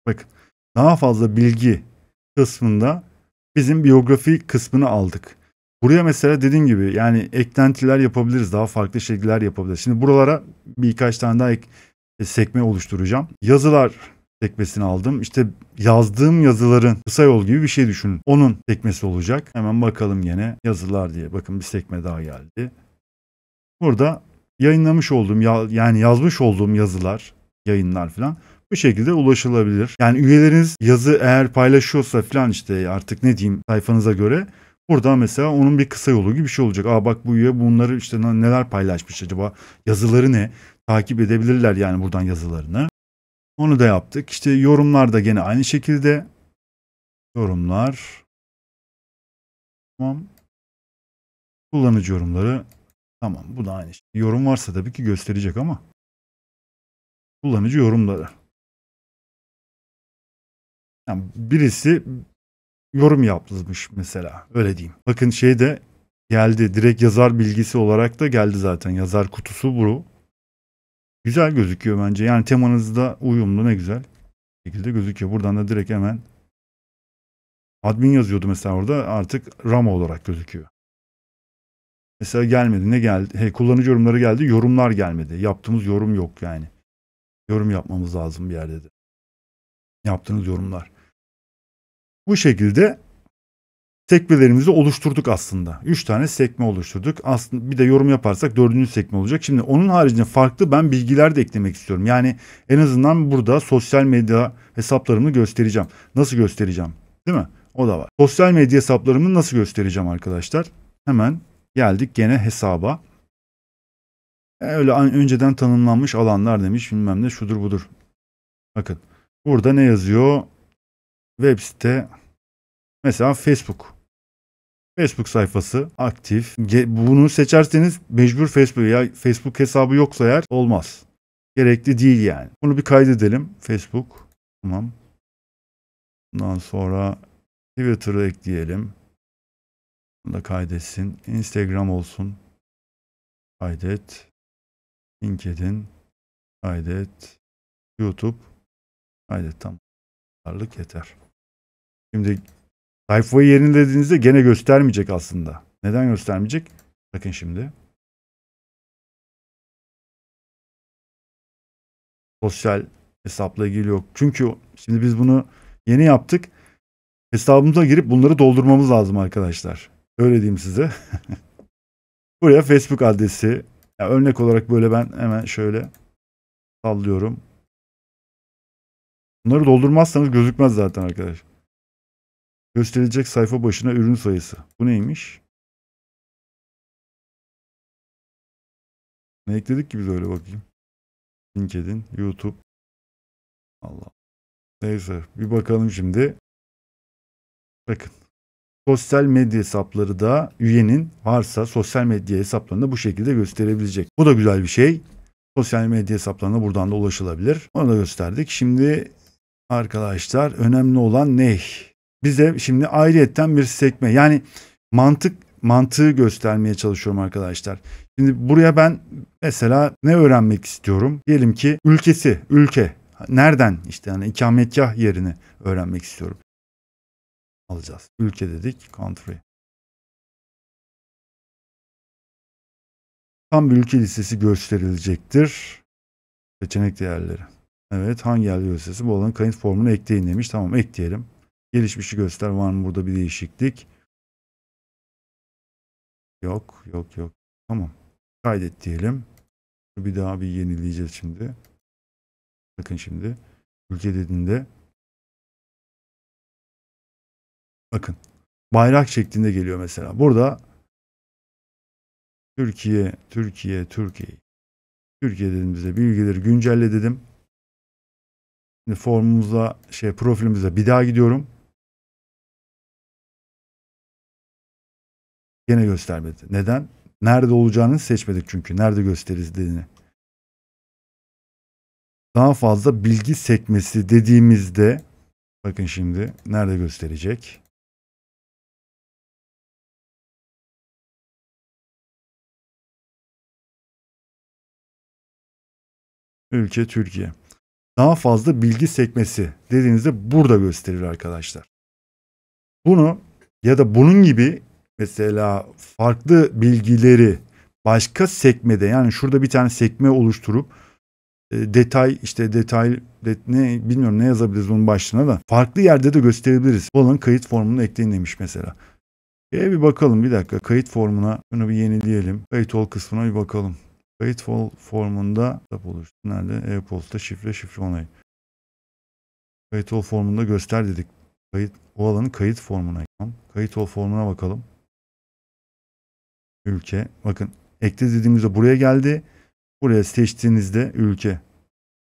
Bakın, daha fazla bilgi kısmında bizim biyografi kısmını aldık. Buraya mesela dediğim gibi yani eklentiler yapabiliriz. Daha farklı şekiller yapabiliriz. Şimdi buralara birkaç tane daha sekme oluşturacağım. Yazılar sekmesini aldım. İşte yazdığım yazıların kısa yol gibi bir şey düşünün. Onun sekmesi olacak. Hemen bakalım yine yazılar diye. Bakın bir sekme daha geldi. Burada yayınlamış olduğum yani yazmış olduğum yazılar, yayınlar falan bu şekilde ulaşılabilir. Yani üyeleriniz yazı eğer paylaşıyorsa falan işte artık ne diyeyim sayfanıza göre burada mesela onun bir kısa yolu gibi bir şey olacak. Aa bak bu üye bunları işte neler paylaşmış acaba, yazıları ne? Takip edebilirler yani buradan yazılarını. Onu da yaptık. İşte yorumlar da gene aynı şekilde. Yorumlar. Tamam. Kullanıcı yorumları. Tamam, bu da aynı şey. Yorum varsa tabii ki gösterecek ama. Kullanıcı yorumları. Yani birisi yorum yapmış mesela. Öyle diyeyim. Bakın şey de geldi. Direkt yazar bilgisi olarak da geldi zaten. Yazar kutusu bu. Güzel gözüküyor bence. Yani temanızda uyumlu, ne güzel şekilde gözüküyor. Buradan da direkt hemen admin yazıyordu mesela orada. Artık Rama olarak gözüküyor. Mesela gelmedi. Ne geldi? Hey, kullanıcı yorumları geldi. Yorumlar gelmedi. Yaptığımız yorum yok yani. Yorum yapmamız lazım bir yerde de. Yaptığınız yorumlar. Bu şekilde sekmelerimizi oluşturduk aslında. 3 tane sekme oluşturduk. Aslında bir de yorum yaparsak 4. sekme olacak. Şimdi onun haricinde farklı ben bilgiler de eklemek istiyorum. Yani en azından burada sosyal medya hesaplarımı göstereceğim. Nasıl göstereceğim? Değil mi? O da var. Sosyal medya hesaplarımı nasıl göstereceğim arkadaşlar? Hemen geldik gene hesaba. Öyle önceden tanımlanmış alanlar demiş bilmem ne şudur budur. Bakın burada ne yazıyor? Web site mesela Facebook. Facebook sayfası aktif. Bunu seçerseniz mecbur Facebook ya Facebook hesabı yoksa eğer olmaz. Gerekli değil yani. Bunu bir kaydedelim. Facebook. Tamam. Bundan sonra Twitter'ı ekleyelim. Bunu da kaydetsin. Instagram olsun. Kaydet. LinkedIn. Kaydet. YouTube. Kaydet. Tamam. Varlık yeter. Şimdi sayfayı yenilediğinizde gene göstermeyecek aslında. Neden göstermeyecek? Bakın şimdi. Sosyal hesapla ilgili yok. Çünkü şimdi biz bunu yeni yaptık. Hesabımıza girip bunları doldurmamız lazım arkadaşlar. Öyle diyeyim size. Buraya Facebook adresi. Yani örnek olarak böyle ben hemen şöyle sallıyorum. Bunları doldurmazsanız gözükmez zaten arkadaşlar. Gösterilecek sayfa başına ürün sayısı. Bu neymiş? Ne ekledik ki biz, öyle bakayım. LinkedIn, YouTube. Allah. Neyse bir bakalım şimdi. Bakın. Sosyal medya hesapları da üyenin varsa sosyal medya hesaplarını bu şekilde gösterebilecek. Bu da güzel bir şey. Sosyal medya hesaplarına buradan da ulaşılabilir. Onu da gösterdik. Şimdi arkadaşlar önemli olan ne? Bize şimdi ayrıyetten bir sekme, yani mantığı göstermeye çalışıyorum arkadaşlar. Şimdi buraya ben mesela ne öğrenmek istiyorum? Diyelim ki ülke. Nereden işte yani ikametgah yerini öğrenmek istiyorum. Alacağız. Ülke dedik. Country. Tam bir ülke listesi gösterilecektir. Seçenek değerleri. Evet, hangi yer listesi? Bu alanın kayıt formunu ekleyin demiş. Tamam, ekleyelim. Gelişmişi göster. Var mı burada bir değişiklik? Yok. Tamam. Kaydet diyelim. Bir daha bir yenileyeceğiz şimdi. Bakın şimdi ülke dediğinde bakın bayrak şeklinde geliyor mesela. Burada Türkiye dediğimizde bilgileri güncelle dedim. Şimdi formumuza profilimize bir daha gidiyorum. Gene göstermedi. Neden? Nerede olacağını seçmedik çünkü. Nerede gösteririz dediğini. Daha fazla bilgi sekmesi dediğimizde bakın şimdi nerede gösterecek? Ülke Türkiye. Daha fazla bilgi sekmesi dediğinizde burada gösterir arkadaşlar. Bunu ya da bunun gibi mesela farklı bilgileri başka sekmede, yani şurada bir tane sekme oluşturup detay ne bilmiyorum ne yazabiliriz onun başlığına da farklı yerde de gösterebiliriz. Bu alanın kayıt formunu ekleyin demiş mesela. Bir bakalım bir dakika, kayıt formuna bunu bir yenileyelim. Kayıt ol kısmına bir bakalım. Kayıt formunda oluştu. Nerede? E-posta şifre onayı. Kayıt ol formunda göster dedik. O alanın kayıt formuna. Kayıt ol formuna bakalım. Ülke. Bakın ekle dediğimizde buraya geldi. Buraya seçtiğinizde ülke.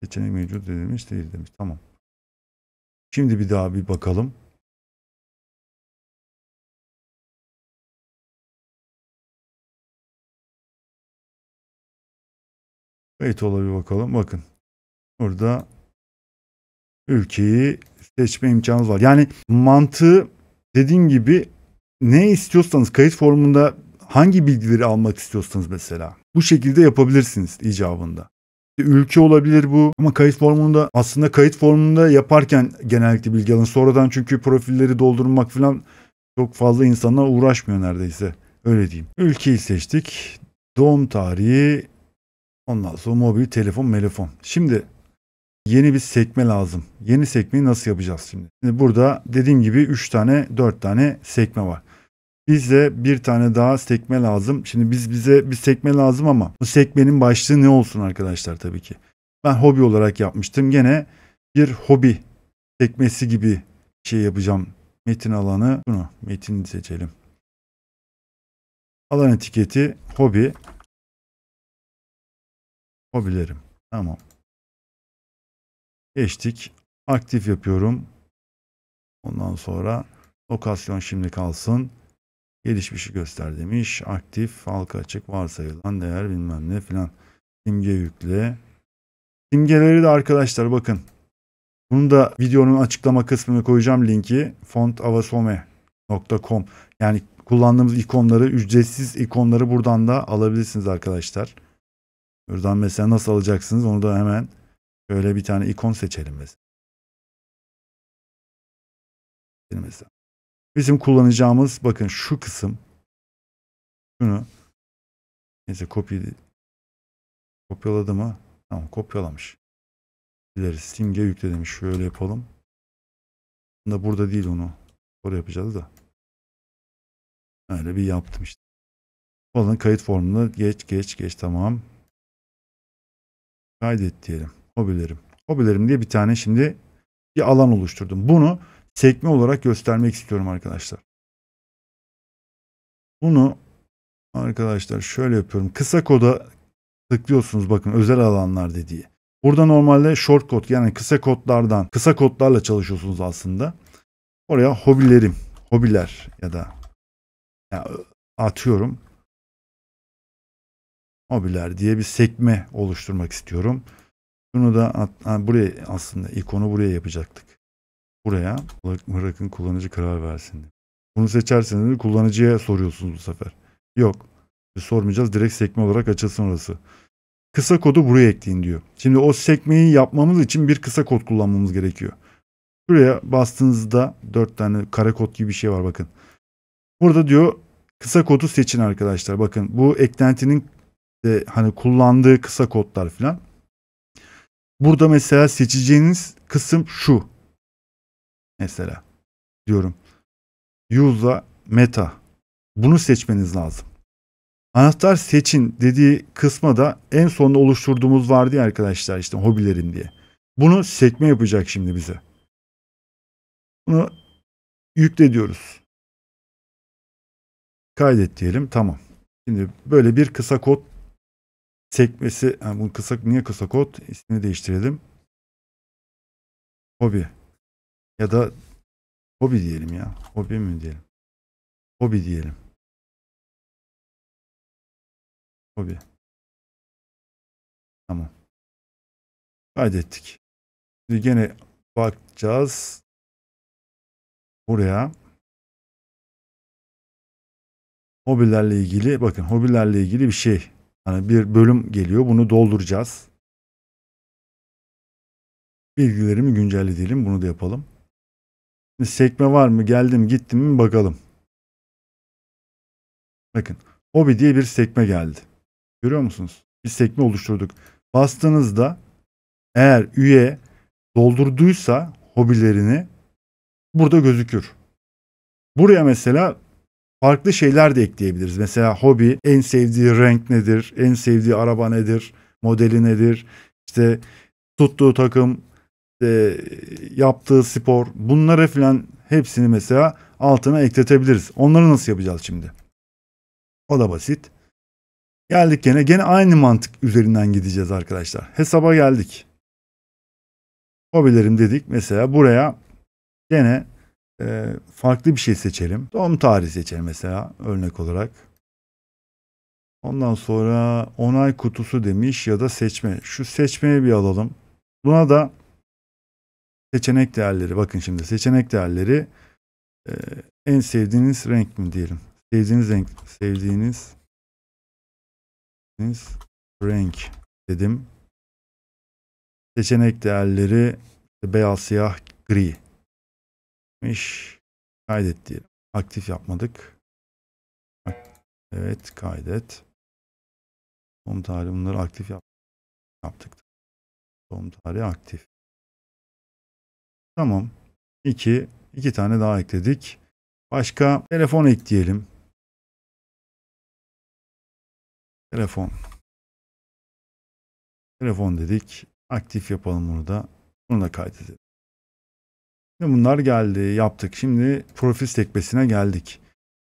Seçenek mevcut demiş değil demiş. Tamam. Şimdi bir daha bir bakalım. Kayıt ola bir bakalım. Bakın. Burada ülkeyi seçme imkanımız var. Yani mantığı dediğim gibi ne istiyorsanız kayıt formunda hangi bilgileri almak istiyorsanız mesela bu şekilde yapabilirsiniz icabında. Ülke olabilir bu ama kayıt formunda yaparken genellikle bilgi alın. Sonradan çünkü profilleri doldurmak falan çok fazla insanlar uğraşmıyor neredeyse. Öyle diyeyim. Ülkeyi seçtik. Doğum tarihi, ondan sonra mobil telefon. Şimdi yeni bir sekme lazım. Yeni sekmeyi nasıl yapacağız şimdi? Şimdi burada dediğim gibi 4 tane sekme var. Bize bir tane daha sekme lazım. Şimdi bize bir sekme lazım ama bu sekmenin başlığı ne olsun arkadaşlar tabii ki. Ben hobi olarak yapmıştım. Gene bir hobi sekmesi gibi şey yapacağım. Metin alanı metini seçelim. Alan etiketi hobi. Hobilerim. Tamam. Geçtik. Aktif yapıyorum. Ondan sonra lokasyon şimdi kalsın. Gelişmişi göster demiş. Aktif, halka açık, varsayılan değer bilmem ne filan. Simge yükle. Simgeleri de arkadaşlar bakın. Bunu da videonun açıklama kısmına koyacağım linki. fontavasome.com. Yani kullandığımız ikonları, ücretsiz ikonları buradan da alabilirsiniz arkadaşlar. Buradan mesela nasıl alacaksınız onu da hemen şöyle bir tane ikon seçelim mesela. Bizim kullanacağımız bakın şu kısım. Şunu neyse kopyaladı mı? Tamam, kopyalamış. İleri simge yükle demiş. Şöyle yapalım. Burada değil, onu sonra yapacağız da. Öyle bir yaptım işte. Olan kayıt formuna geç tamam. Kaydet diyelim. Hobilerim diye bir tane şimdi bir alan oluşturdum. Bunu sekme olarak göstermek istiyorum arkadaşlar. Bunu arkadaşlar şöyle yapıyorum. Kısa koda tıklıyorsunuz, bakın özel alanlar dediği. Burada normalde shortcode, yani kısa kodlarla çalışıyorsunuz aslında. Oraya hobiler ya da atıyorum hobiler diye bir sekme oluşturmak istiyorum. Bunu da buraya, aslında ikonu buraya yapacaktık. Buraya bırakın kullanıcı karar versin. Bunu seçerseniz de kullanıcıya soruyorsunuz bu sefer. Yok. Sormayacağız. Direkt sekme olarak açılsın orası. Kısa kodu buraya ekleyin diyor. Şimdi o sekmeyi yapmamız için bir kısa kod kullanmamız gerekiyor. Buraya bastığınızda 4 tane kare kod gibi bir şey var bakın. Burada diyor kısa kodu seçin arkadaşlar. Bakın bu eklentinin hani kullandığı kısa kodlar falan. Burada mesela seçeceğiniz kısım şu. Mesela diyorum. Use meta. Bunu seçmeniz lazım. Anahtar seçin dediği kısma da en sonunda oluşturduğumuz vardı ya arkadaşlar, işte hobilerin diye. Bunu sekme yapacak şimdi bize. Bunu yükle diyoruz. Kaydet diyelim. Tamam. Şimdi böyle bir kısa kod sekmesi. Yani bu niye kısa kod? İsmini değiştirelim. Hobi. Ya da hobi diyelim ya. Hobi mi diyelim? Hobi diyelim. Hobi. Tamam. Kaydettik. Şimdi gene bakacağız. Buraya. Hobilerle ilgili. Bakın hobilerle ilgili bir şey. Hani bir bölüm geliyor. Bunu dolduracağız. Bilgilerimi güncelle diyelim. Bunu da yapalım. Şimdi sekme var mı? Geldim gittim mi bakalım. Bakın. Hobi diye bir sekme geldi. Görüyor musunuz? Bir sekme oluşturduk. Bastığınızda eğer üye doldurduysa hobilerini burada gözükür. Buraya mesela farklı şeyler de ekleyebiliriz. Mesela hobi, en sevdiği renk nedir? En sevdiği araba nedir? Modeli nedir? İşte tuttuğu takım, yaptığı spor. Bunları falan hepsini mesela altına ekletebiliriz. Onları nasıl yapacağız şimdi? O da basit. Geldik gene aynı mantık üzerinden gideceğiz arkadaşlar. Hesaba geldik. Hobilerim dedik. Mesela buraya gene farklı bir şey seçelim. Doğum tarihi seçelim mesela örnek olarak. Ondan sonra onay kutusu demiş ya da seçme. Şu seçmeyi bir alalım. Buna da seçenek değerleri. Bakın şimdi seçenek değerleri en sevdiğiniz renk mi diyelim. Sevdiğiniz renk. Sevdiğiniz renk dedim. Seçenek değerleri beyaz, siyah, gri. Kaydet diyelim. Aktif yapmadık. Evet kaydet. Doğum tarihi bunları aktif yaptık. Doğum tarihi aktif. Tamam. İki tane daha ekledik. Başka telefon ekleyelim. Telefon. Telefon dedik. Aktif yapalım bunu da. Bunu da kaydedelim. Şimdi bunlar geldi. Yaptık. Şimdi profil sekmesine geldik.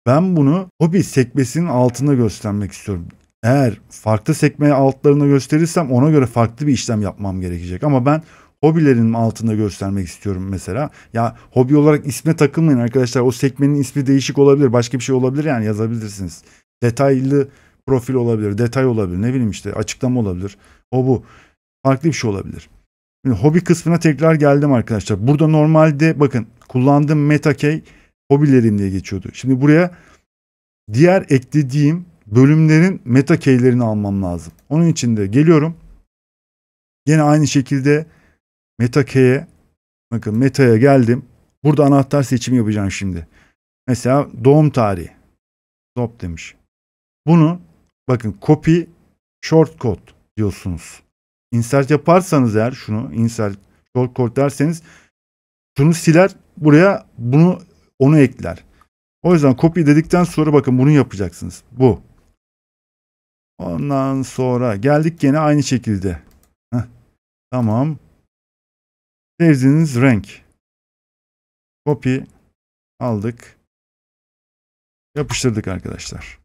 Ben bunu hobi sekmesinin altında göstermek istiyorum. Eğer farklı sekme altlarında gösterirsem ona göre farklı bir işlem yapmam gerekecek. Ama ben hobilerin altında göstermek istiyorum mesela. Ya hobi olarak isme takılmayın arkadaşlar. O sekmenin ismi değişik olabilir. Başka bir şey olabilir yani yazabilirsiniz. Detaylı profil olabilir. Detay olabilir. Ne bileyim işte açıklama olabilir. O bu. Farklı bir şey olabilir. Şimdi hobi kısmına tekrar geldim arkadaşlar. Burada normalde bakın kullandığım MetaKey hobilerim diye geçiyordu. Şimdi buraya diğer eklediğim bölümlerin MetaKey'lerini almam lazım. Onun için de geliyorum. Yine aynı şekilde MetaKey'e bakın Meta'ya geldim. Burada anahtar seçimi yapacağım şimdi. Mesela doğum tarihi. Stop demiş. Bunu bakın copy shortcode diyorsunuz. Insert yaparsanız eğer şunu insert shortcode derseniz şunu siler buraya onu ekler. O yüzden copy dedikten sonra bakın bunu yapacaksınız. Bu. Ondan sonra geldik gene aynı şekilde. Heh, tamam. Sevdiğiniz renk. Copy aldık. Yapıştırdık arkadaşlar.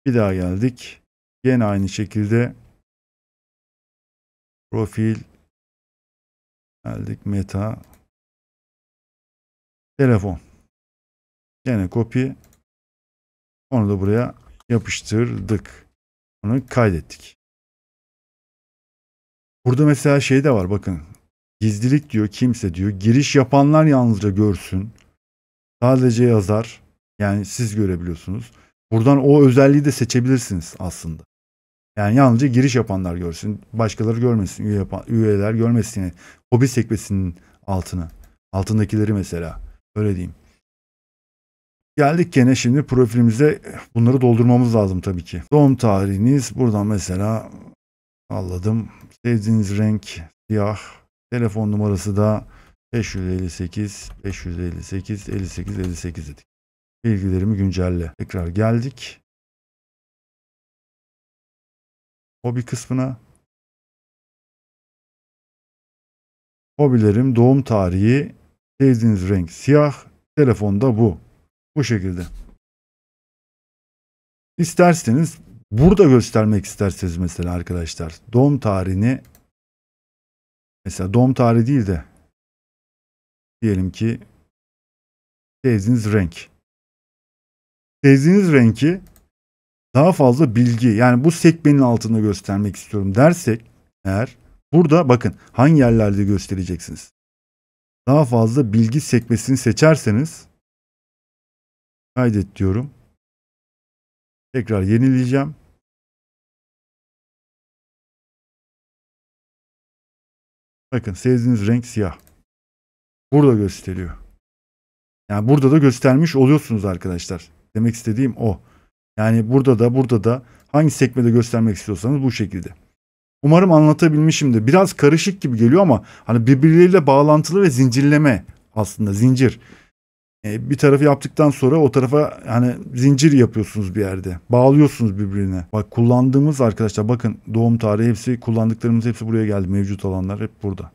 Bir daha geldik. Gene aynı şekilde profil geldik. Meta telefon. Gene copy. Onu da buraya yapıştırdık. Onu kaydettik. Burada mesela şey de var bakın. Gizlilik diyor kimse diyor. Giriş yapanlar yalnızca görsün. Sadece yazar. Yani siz görebiliyorsunuz. Buradan o özelliği de seçebilirsiniz aslında. Yani yalnızca giriş yapanlar görsün. Başkaları görmesin. Üyeler görmesin. Yani hobi sekmesinin altını. Altındakileri mesela. Öyle diyeyim. Geldik gene şimdi profilimize bunları doldurmamız lazım tabii ki. Doğum tarihiniz buradan mesela salladım. Sevdiğiniz renk siyah. Telefon numarası da 558 558 58 58 dedik. Bilgilerimi güncelle. Tekrar geldik. Hobi kısmına. Hobilerim, doğum tarihi, sevdiğiniz renk siyah, telefonda bu. Bu şekilde. İsterseniz burada göstermek isterseniz mesela arkadaşlar doğum tarihini, mesela doğum tarihi değil de diyelim ki sevdiğiniz renk. Sevdiğiniz renki daha fazla bilgi, yani bu sekmenin altında göstermek istiyorum dersek eğer, burada bakın hangi yerlerde göstereceksiniz. Daha fazla bilgi sekmesini seçerseniz kaydet diyorum. Tekrar yenileyeceğim. Bakın sevdiğiniz renk siyah. Burada gösteriyor. Yani burada da göstermiş oluyorsunuz arkadaşlar. Demek istediğim o. Yani burada da hangi sekmede göstermek istiyorsanız bu şekilde. Umarım anlatabilmişimdir. Biraz karışık gibi geliyor ama hani birbirleriyle bağlantılı ve zincirleme, aslında zincir. Bir tarafı yaptıktan sonra o tarafa hani zincir yapıyorsunuz bir yerde. Bağlıyorsunuz birbirine. Bak kullandığımız arkadaşlar, bakın doğum tarihi hepsi, kullandıklarımız hepsi buraya geldi. Mevcut olanlar hep burada.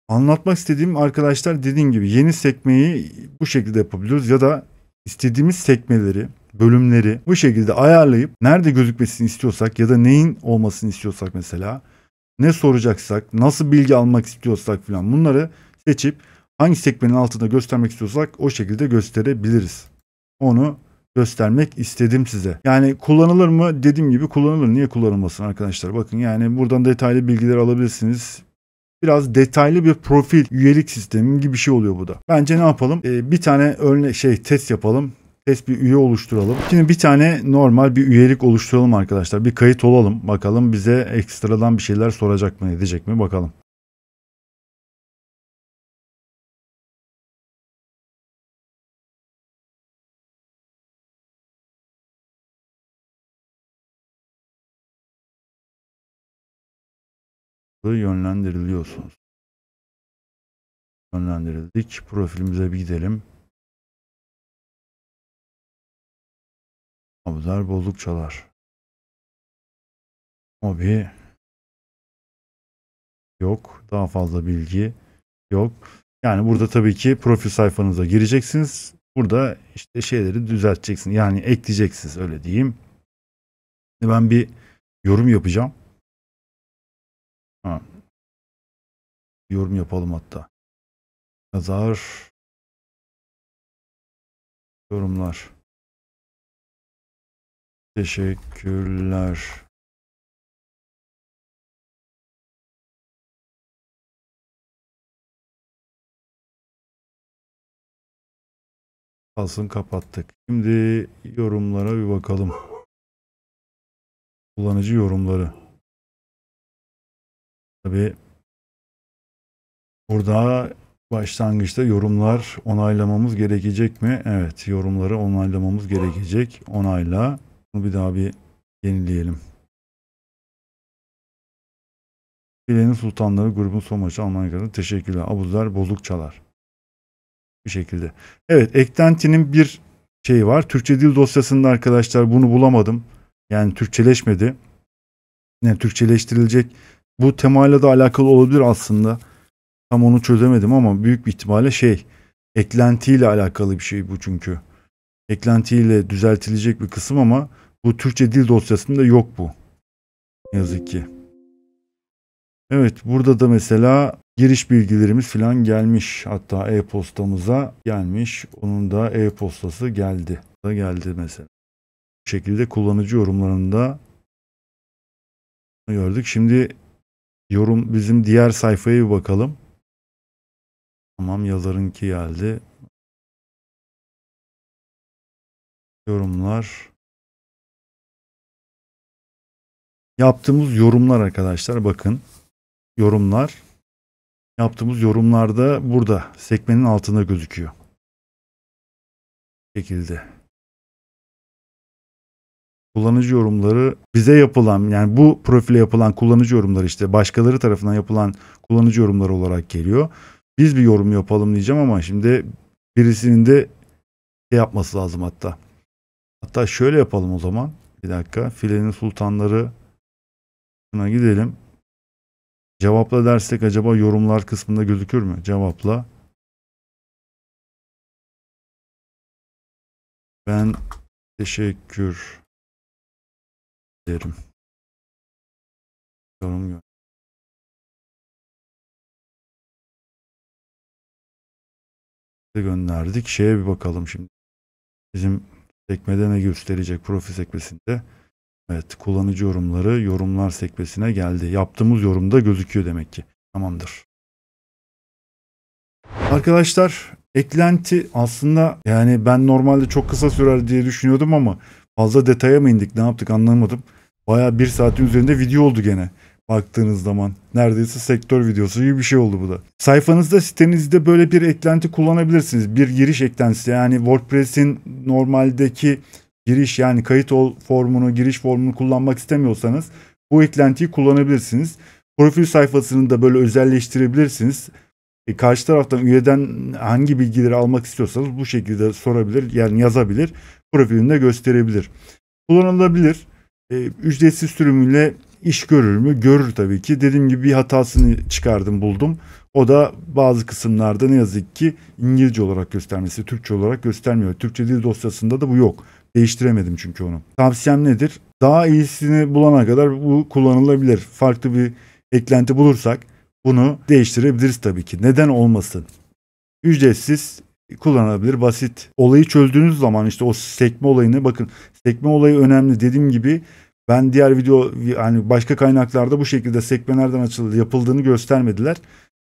Anlatmak istediğim arkadaşlar, dediğim gibi yeni sekmeyi bu şekilde yapabiliyoruz ya da istediğimiz sekmeleri, bölümleri bu şekilde ayarlayıp nerede gözükmesini istiyorsak ya da neyin olmasını istiyorsak, mesela ne soracaksak, nasıl bilgi almak istiyorsak falan, bunları seçip hangi sekmenin altında göstermek istiyorsak o şekilde gösterebiliriz. Onu göstermek istedim size. Yani kullanılır mı? Dediğim gibi kullanılır. Niye kullanılmasın arkadaşlar? Bakın yani buradan detaylı bilgiler alabilirsiniz. Biraz detaylı bir profil üyelik sistemi gibi bir şey oluyor bu da. Bence ne yapalım? Bir tane test yapalım. Test bir üye oluşturalım. Şimdi bir tane normal bir üyelik oluşturalım arkadaşlar. Bir kayıt olalım. Bakalım bize ekstradan bir şeyler soracak mı, edecek mi bakalım. Yönlendiriliyorsunuz. Yönlendirildik. Profilimize bir gidelim. Abuzer Bollukçalar. Hobi yok. Daha fazla bilgi yok. Yani burada tabii ki profil sayfanıza gireceksiniz. Burada işte şeyleri düzelteceksiniz. Yani ekleyeceksiniz, öyle diyeyim. Ben bir yorum yapacağım. Ha, yorum yapalım hatta. Yazar yorumlar. Teşekkürler. Kalsın, kapattık. Şimdi yorumlara bir bakalım. Kullanıcı yorumları. Tabii burada başlangıçta yorumlar onaylamamız gerekecek mi? Evet, yorumları onaylamamız gerekecek. Onayla. Bunu bir daha bir yenileyelim. Filenin Sultanları grubun son maçı Almanya'da. Teşekkürler. Abuzer Bollukçalar. Bir şekilde. Evet, eklentinin bir şeyi var. Türkçe dil dosyasında arkadaşlar bunu bulamadım. Yani Türkçeleşmedi. Yani Türkçeleştirilecek. Bu temayla da alakalı olabilir aslında. Tam onu çözemedim ama büyük bir ihtimalle eklentiyle alakalı bir şey bu çünkü. Eklentiyle düzeltilecek bir kısım ama bu Türkçe dil dosyasında yok bu. Ne yazık ki. Evet, burada da mesela giriş bilgilerimiz falan gelmiş. Hatta e-postamıza gelmiş. Onun da e-postası geldi. Geldi mesela. Bu şekilde kullanıcı yorumlarında gördük. Şimdi bizim diğer sayfaya bir bakalım. Tamam, yazarınki geldi. Yorumlar. Yaptığımız yorumlar arkadaşlar, bakın. Yorumlar. Yaptığımız yorumlarda burada sekmenin altında gözüküyor. Bu şekilde. Kullanıcı yorumları bize yapılan, yani bu profile yapılan kullanıcı yorumları işte başkaları tarafından yapılan kullanıcı yorumları olarak geliyor. Biz bir yorum yapalım diyeceğim ama şimdi birisinin de yapması lazım hatta. Hatta şöyle yapalım o zaman. Bir dakika. Filenin Sultanları gidelim. Cevapla dersek acaba yorumlar kısmında gözükür mü? Cevapla. Ben teşekkür ederim. Yorum gönderdik. Şeye bir bakalım şimdi. Bizim sekmede ne gösterecek profil sekmesinde? Evet, kullanıcı yorumları yorumlar sekmesine geldi. Yaptığımız yorumda gözüküyor demek ki. Tamamdır. Arkadaşlar, eklenti aslında yani ben normalde çok kısa sürer diye düşünüyordum ama fazla detaya mı indik, ne yaptık anlamadım. Bayağı 1 saatin üzerinde video oldu gene. Baktığınız zaman neredeyse sektör videosu gibi bir şey oldu bu da. Sayfanızda, sitenizde böyle bir eklenti kullanabilirsiniz. Bir giriş eklentisi, yani WordPress'in normaldeki giriş, yani kayıt formunu, giriş formunu kullanmak istemiyorsanız bu eklentiyi kullanabilirsiniz. Profil sayfasını da böyle özelleştirebilirsiniz. Karşı taraftan üyeden hangi bilgileri almak istiyorsanız bu şekilde sorabilir, yani yazabilir, profilinde gösterebilir. Kullanılabilir. Ücretsiz sürümüyle iş görür mü? Görür tabii ki. Dediğim gibi bir hatasını çıkardım, buldum. O da bazı kısımlarda ne yazık ki İngilizce olarak göstermesi, Türkçe olarak göstermiyor. Türkçe dil dosyasında da bu yok. Değiştiremedim çünkü onu. Tavsiyem nedir? Daha iyisini bulana kadar bu kullanılabilir. Farklı bir eklenti bulursak bunu değiştirebiliriz tabii ki. Neden olmasın? Ücretsiz, kullanılabilir, basit. Olayı çözdüğünüz zaman işte o sekme olayını, bakın sekme olayı önemli. Dediğim gibi ben diğer video, yani başka kaynaklarda bu şekilde sekme nereden açıldı, yapıldığını göstermediler.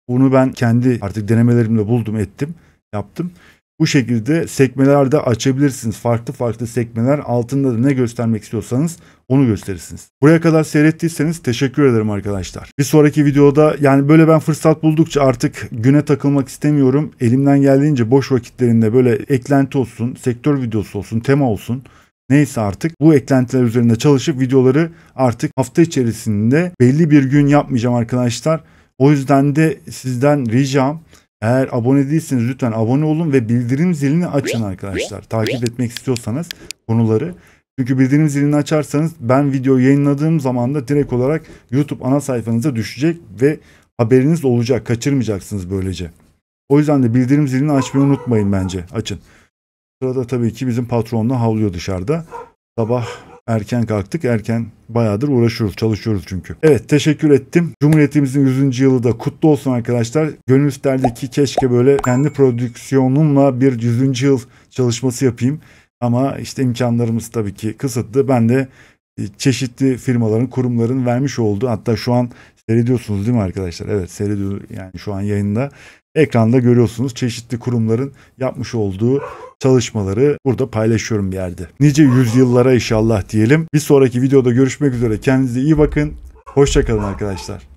Bunu ben kendi artık denemelerimle buldum, ettim, yaptım. Bu şekilde sekmeler de açabilirsiniz. Farklı farklı sekmeler, altında da ne göstermek istiyorsanız onu gösterirsiniz. Buraya kadar seyrettiyseniz teşekkür ederim arkadaşlar. Bir sonraki videoda, yani böyle ben fırsat buldukça artık güne takılmak istemiyorum. Elimden geldiğince boş vakitlerinde böyle eklenti olsun, sektör videosu olsun, tema olsun, neyse artık bu eklentiler üzerinde çalışıp videoları artık hafta içerisinde belli bir gün yapmayacağım arkadaşlar. O yüzden de sizden ricam, eğer abone değilseniz lütfen abone olun ve bildirim zilini açın arkadaşlar. Takip etmek istiyorsanız konuları. Çünkü bildirim zilini açarsanız ben video yayınladığım zaman da direkt olarak YouTube ana sayfanıza düşecek ve haberiniz olacak. Kaçırmayacaksınız böylece. O yüzden de bildirim zilini açmayı unutmayın bence. Açın. Sırada tabii ki bizim patronla havlıyor dışarıda. Sabah erken kalktık. Erken bayağıdır uğraşıyoruz, çalışıyoruz çünkü. Evet, teşekkür ettim. Cumhuriyetimizin 100. yılı da kutlu olsun arkadaşlar. Gönül isterdi ki keşke böyle kendi prodüksiyonumla bir 100. yıl çalışması yapayım. Ama işte imkanlarımız tabii ki kısıtlı. Ben de çeşitli firmaların, kurumların vermiş olduğu, hatta şu an seyrediyorsunuz değil mi arkadaşlar? Evet, seyrediyor, yani şu an yayında. Ekranda görüyorsunuz çeşitli kurumların yapmış olduğu çalışmaları burada paylaşıyorum bir yerde. Nice yüzyıllara inşallah diyelim. Bir sonraki videoda görüşmek üzere. Kendinize iyi bakın. Hoşça kalın arkadaşlar.